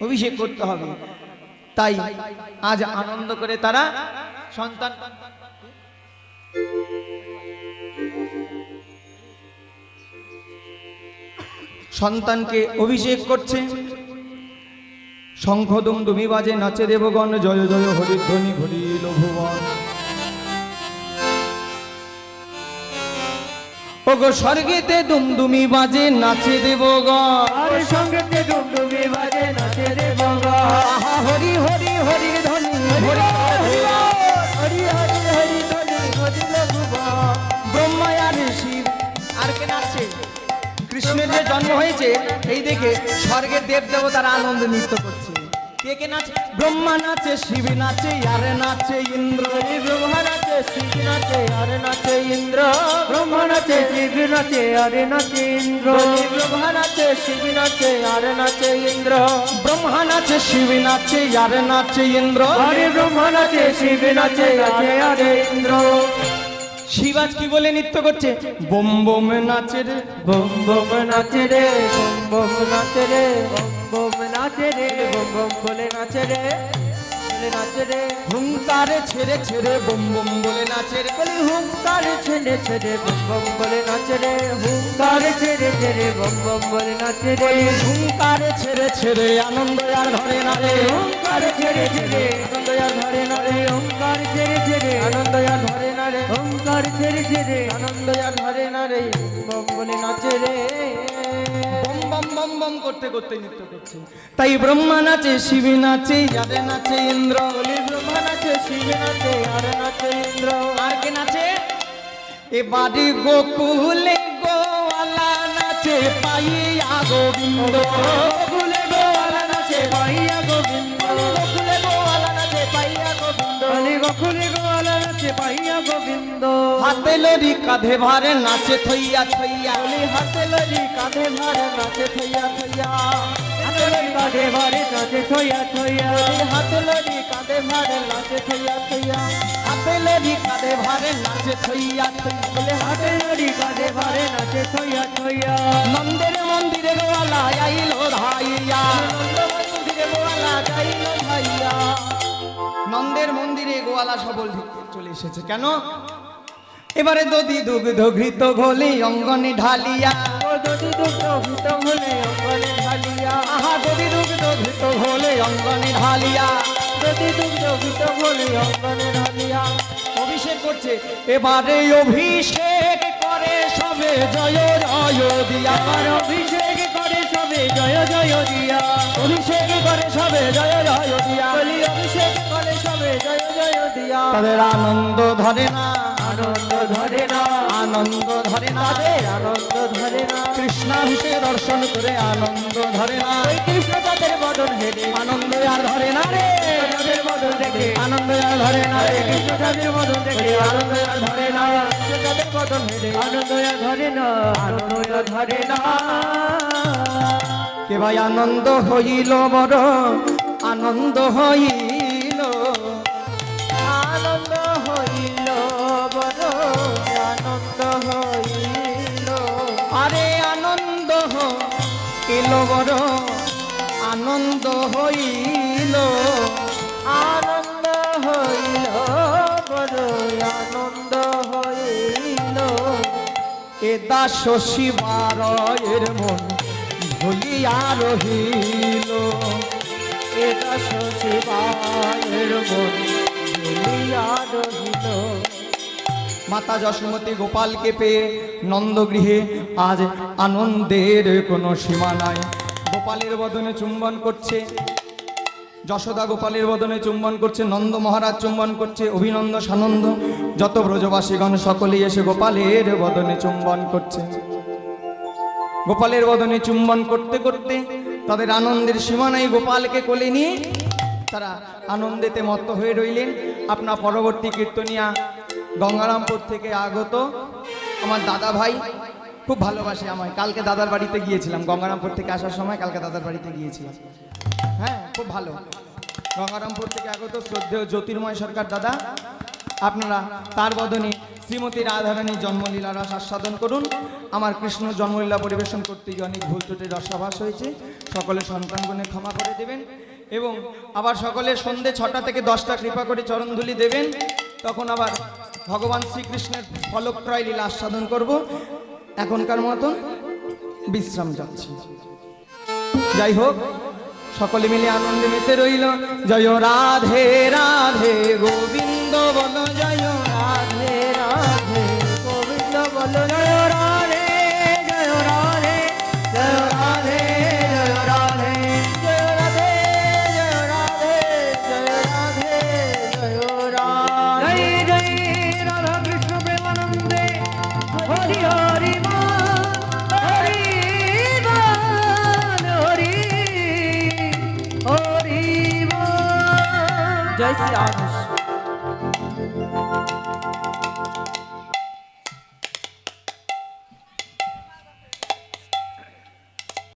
অভিষেক করতে হবে। তাই আজ আনন্দ করে তারা সন্তান সন্তানকে অভিষেক করছে। শঙ্খ দুমদুমি বাজে, নাচে দেবগণ, জয় জয় হরিধ্বনি ভরিল ভুবন। ওগো স্বর্গেতে দুমদুমি বাজে, নাচে দেবগণ, আর সঙ্গেতে ডুমডুমি বাজে নাচে রে বাবা। আহা হরি হরি হরি ধ্বনি হরি হরি হরি হরি হরি ধরি ভজিল ভুবন। ব্রহ্মা আর শিব আর কে নাচছে? কৃষ্ণের যে জন্ম হয়েছে এই দেখে স্বর্গের দেব দেবতারা আনন্দ নৃত্য করছে। কে কে নাচে? ব্রহ্মা নাচে, শিব নাচে, আর নাচে ইন্দ্র। হরি ব্রহ্মা নাচে শিব নাচে আর নাচে ইন্দ্র, ব্রহ্মা নাচে শিব নাচে আর নাচে ইন্দ্র, ব্রহ্মা নাচে শিব নাচে আর নাচে ইন্দ্র, ব্রহ্মা নাচে, শিব নাচে, আর নাচে ইন্দ্র। হরি ব্রহ্মা নাচে শিব নাচে আর ইন্দ্র। শিব আজ কি বলে নৃত্য করছে? বোম বোম নাচে রে, বম বম নাচে রে, বম বম নাচে রে, বম বম নাচে রে, বম বম বলে নাচে রে, বলে নাচে রে। হুঙ্কারে ছেড়ে ছেড়ে বোম বোম বলে নাচে রে। বলি হুঙ্কার ছেড়ে ছেড়ে বম বম বলে নাচে রে, হুঙ্কার ছেড়ে ছেড়ে বম বম বলে নাচে রে, হুঙ্কারে ছেড়ে ছেড়ে আনন্দ আর ধরে না রে, হুঙ্কার ছেড়ে ছেড়ে আনন্দ আর ধরে না রে, হুঙ্কার ছেড়ে ছেড়ে আনন্দ আর ধরে না রে, হুঙ্কার ছেড়ে ছেড়ে আনন্দ আর ধরে না রে, বম বলে নাচে রে। বম বম বম বম করতে করতে নৃত্য করছে। তাই ব্রহ্মা নাচে, শিব নাচে, আর নাচে ইন্দ্র। বলি ব্রহ্মা নাচে শিব নাচে আর নাচে ইন্দ্র, আর কে নাচে? এবারে গোকুলে গোয়ালা নাচে, পাইয়া গোবিন্দ। গোকুলে গোয়ালা নাচে পাইয়া গোবিন্দ, গোকুলে গোয়ালা নাচে পাইয়া গোবিন্দ, বলি গোকুলে গোয়ালা নাচে পাইয়া গোবিন্দ। হাতে লরি কাঁধে ভারে নাচে থইয়া থইয়া, বলি হাতে লরি কাঁধে ভারে নাচে থইয়া থইয়া, হাতে লরি কাঁধে ভারে নাচে থইয়া থইয়া, বলি হাতে লরি কাঁধে ভারে নাচে থইয়া থইয়া, হাতে লরি কাঁধে ভারে নাচে থইয়া থইয়া। বলে হাতে লরি কাঁধে ভারে নাচে থইয়া থইয়া। নন্দের মন্দিরে গোয়ালা আইলো ধাইয়া, নন্দ মন্দিরে গোয়ালা যাইল ভাইয়া, নন্দের মন্দিরে গোয়ালা সবল চলে এসেছে। কেন? এবারে দধি দুগ্ধ ঘৃত ঘোলে অঙ্গনে ঢালিয়া, ও যদি দুগ্ধ ঘৃত হলে অঙ্গনে ঢালিয়া, আহা দধি দুগ্ধ ঘৃত ঘোলে অঙ্গনে ঢালিয়া, যদি দুগ্ধ ঘৃত হলে অঙ্গনে ঢালিয়া। অভিষেক করছে। এবারে অভিষেক করে সবে জয় জয় দিয়া, আর অভিষেক করে সবে জয় জয় দিয়া, অভিষেক করে সবে জয় জয় দিয়া। বলি অভিষেক করে সবে জয় জয় দিয়া। তাদের আনন্দ ধরে না, আনন্দ ধরে না, আনন্দ ধরে না, তাদের আনন্দ ধরে না। কৃষ্ণাভিষেক দর্শন করে আনন্দ ধরে না। ওই কৃষ্ণ তাদের বদন হেরে, আনন্দ আর ধরে না রে, তাদের বদন দেখে আনন্দ আর ধরে না রে, কৃষ্ণ তাদের বদন দেখে আনন্দ আর ধরে না, কৃষ্ণ তাদের বদন হেরে আনন্দ আর ধরে না, আনন্দ আর ধরে না। কে ভাই আনন্দ হইল বড়, আনন্দ হইল, আনন্দ হইল বড়, আনন্দ হইল। হইল বড় আনন্দ হইল, আনন্দ হইল বড় আনন্দ হইল, এ দাস শিবারয়ের মন ভুলিয়া রহিল। এটা শিবায়ের মন ভুলিয়া রহিল। মাতা যশোমতী গোপালকে পেয়ে নন্দগৃহে আজ আনন্দের কোনো সীমা নাই। গোপালের বদনে চুম্বন করছে, যশোদা গোপালের বদনে চুম্বন করছে, নন্দ মহারাজ চুম্বন করছে, অভিনন্দ সানন্দ যত ব্রজবাসীগণ সকলেই এসে গোপালের বদনে চুম্বন করছে। গোপালের বদনে চুম্বন করতে করতে তাদের আনন্দের সীমা নাই। গোপালকে কোলে নিয়ে তারা আনন্দেতে মত্ত হয়ে রইলেন। আপনার পরবর্তী কীর্তনিয়া গঙ্গারামপুর থেকে আগত আমার দাদা ভাই, খুব ভালোবাসে আমায়। কালকে দাদার বাড়িতে গিয়েছিলাম, গঙ্গারামপুর থেকে আসার সময় কালকে দাদার বাড়িতে গিয়েছিলাম। হ্যাঁ, খুব ভালো। গঙ্গারামপুর থেকে আগত শ্রদ্ধেয় জ্যোতির্ময় সরকার দাদা, আপনারা তার বদনে শ্রীমতী রাধারানীর জন্মলীলা রস আস্বাদন করুন। আমার কৃষ্ণ জন্মলীলা পরিবেশন করতে গিয়ে অনেক ভুল ত্রুটির রসাভাস হয়েছে, সকলে সন্তানগণে ক্ষমা করে দেবেন। এবং আবার সকলে সন্ধে 6টা থেকে 10টা কৃপা করে চরণধুলি দেবেন। তখন আবার ভগবান শ্রীকৃষ্ণের ফলক্রয় লীলা আস্বাদন করব। এখনকার মতন বিশ্রাম যাচ্ছি। যাই হোক, সকলে মিলে আনন্দে মেতে রইল। জয় রাধে রাধে গোবিন্দ বল জয়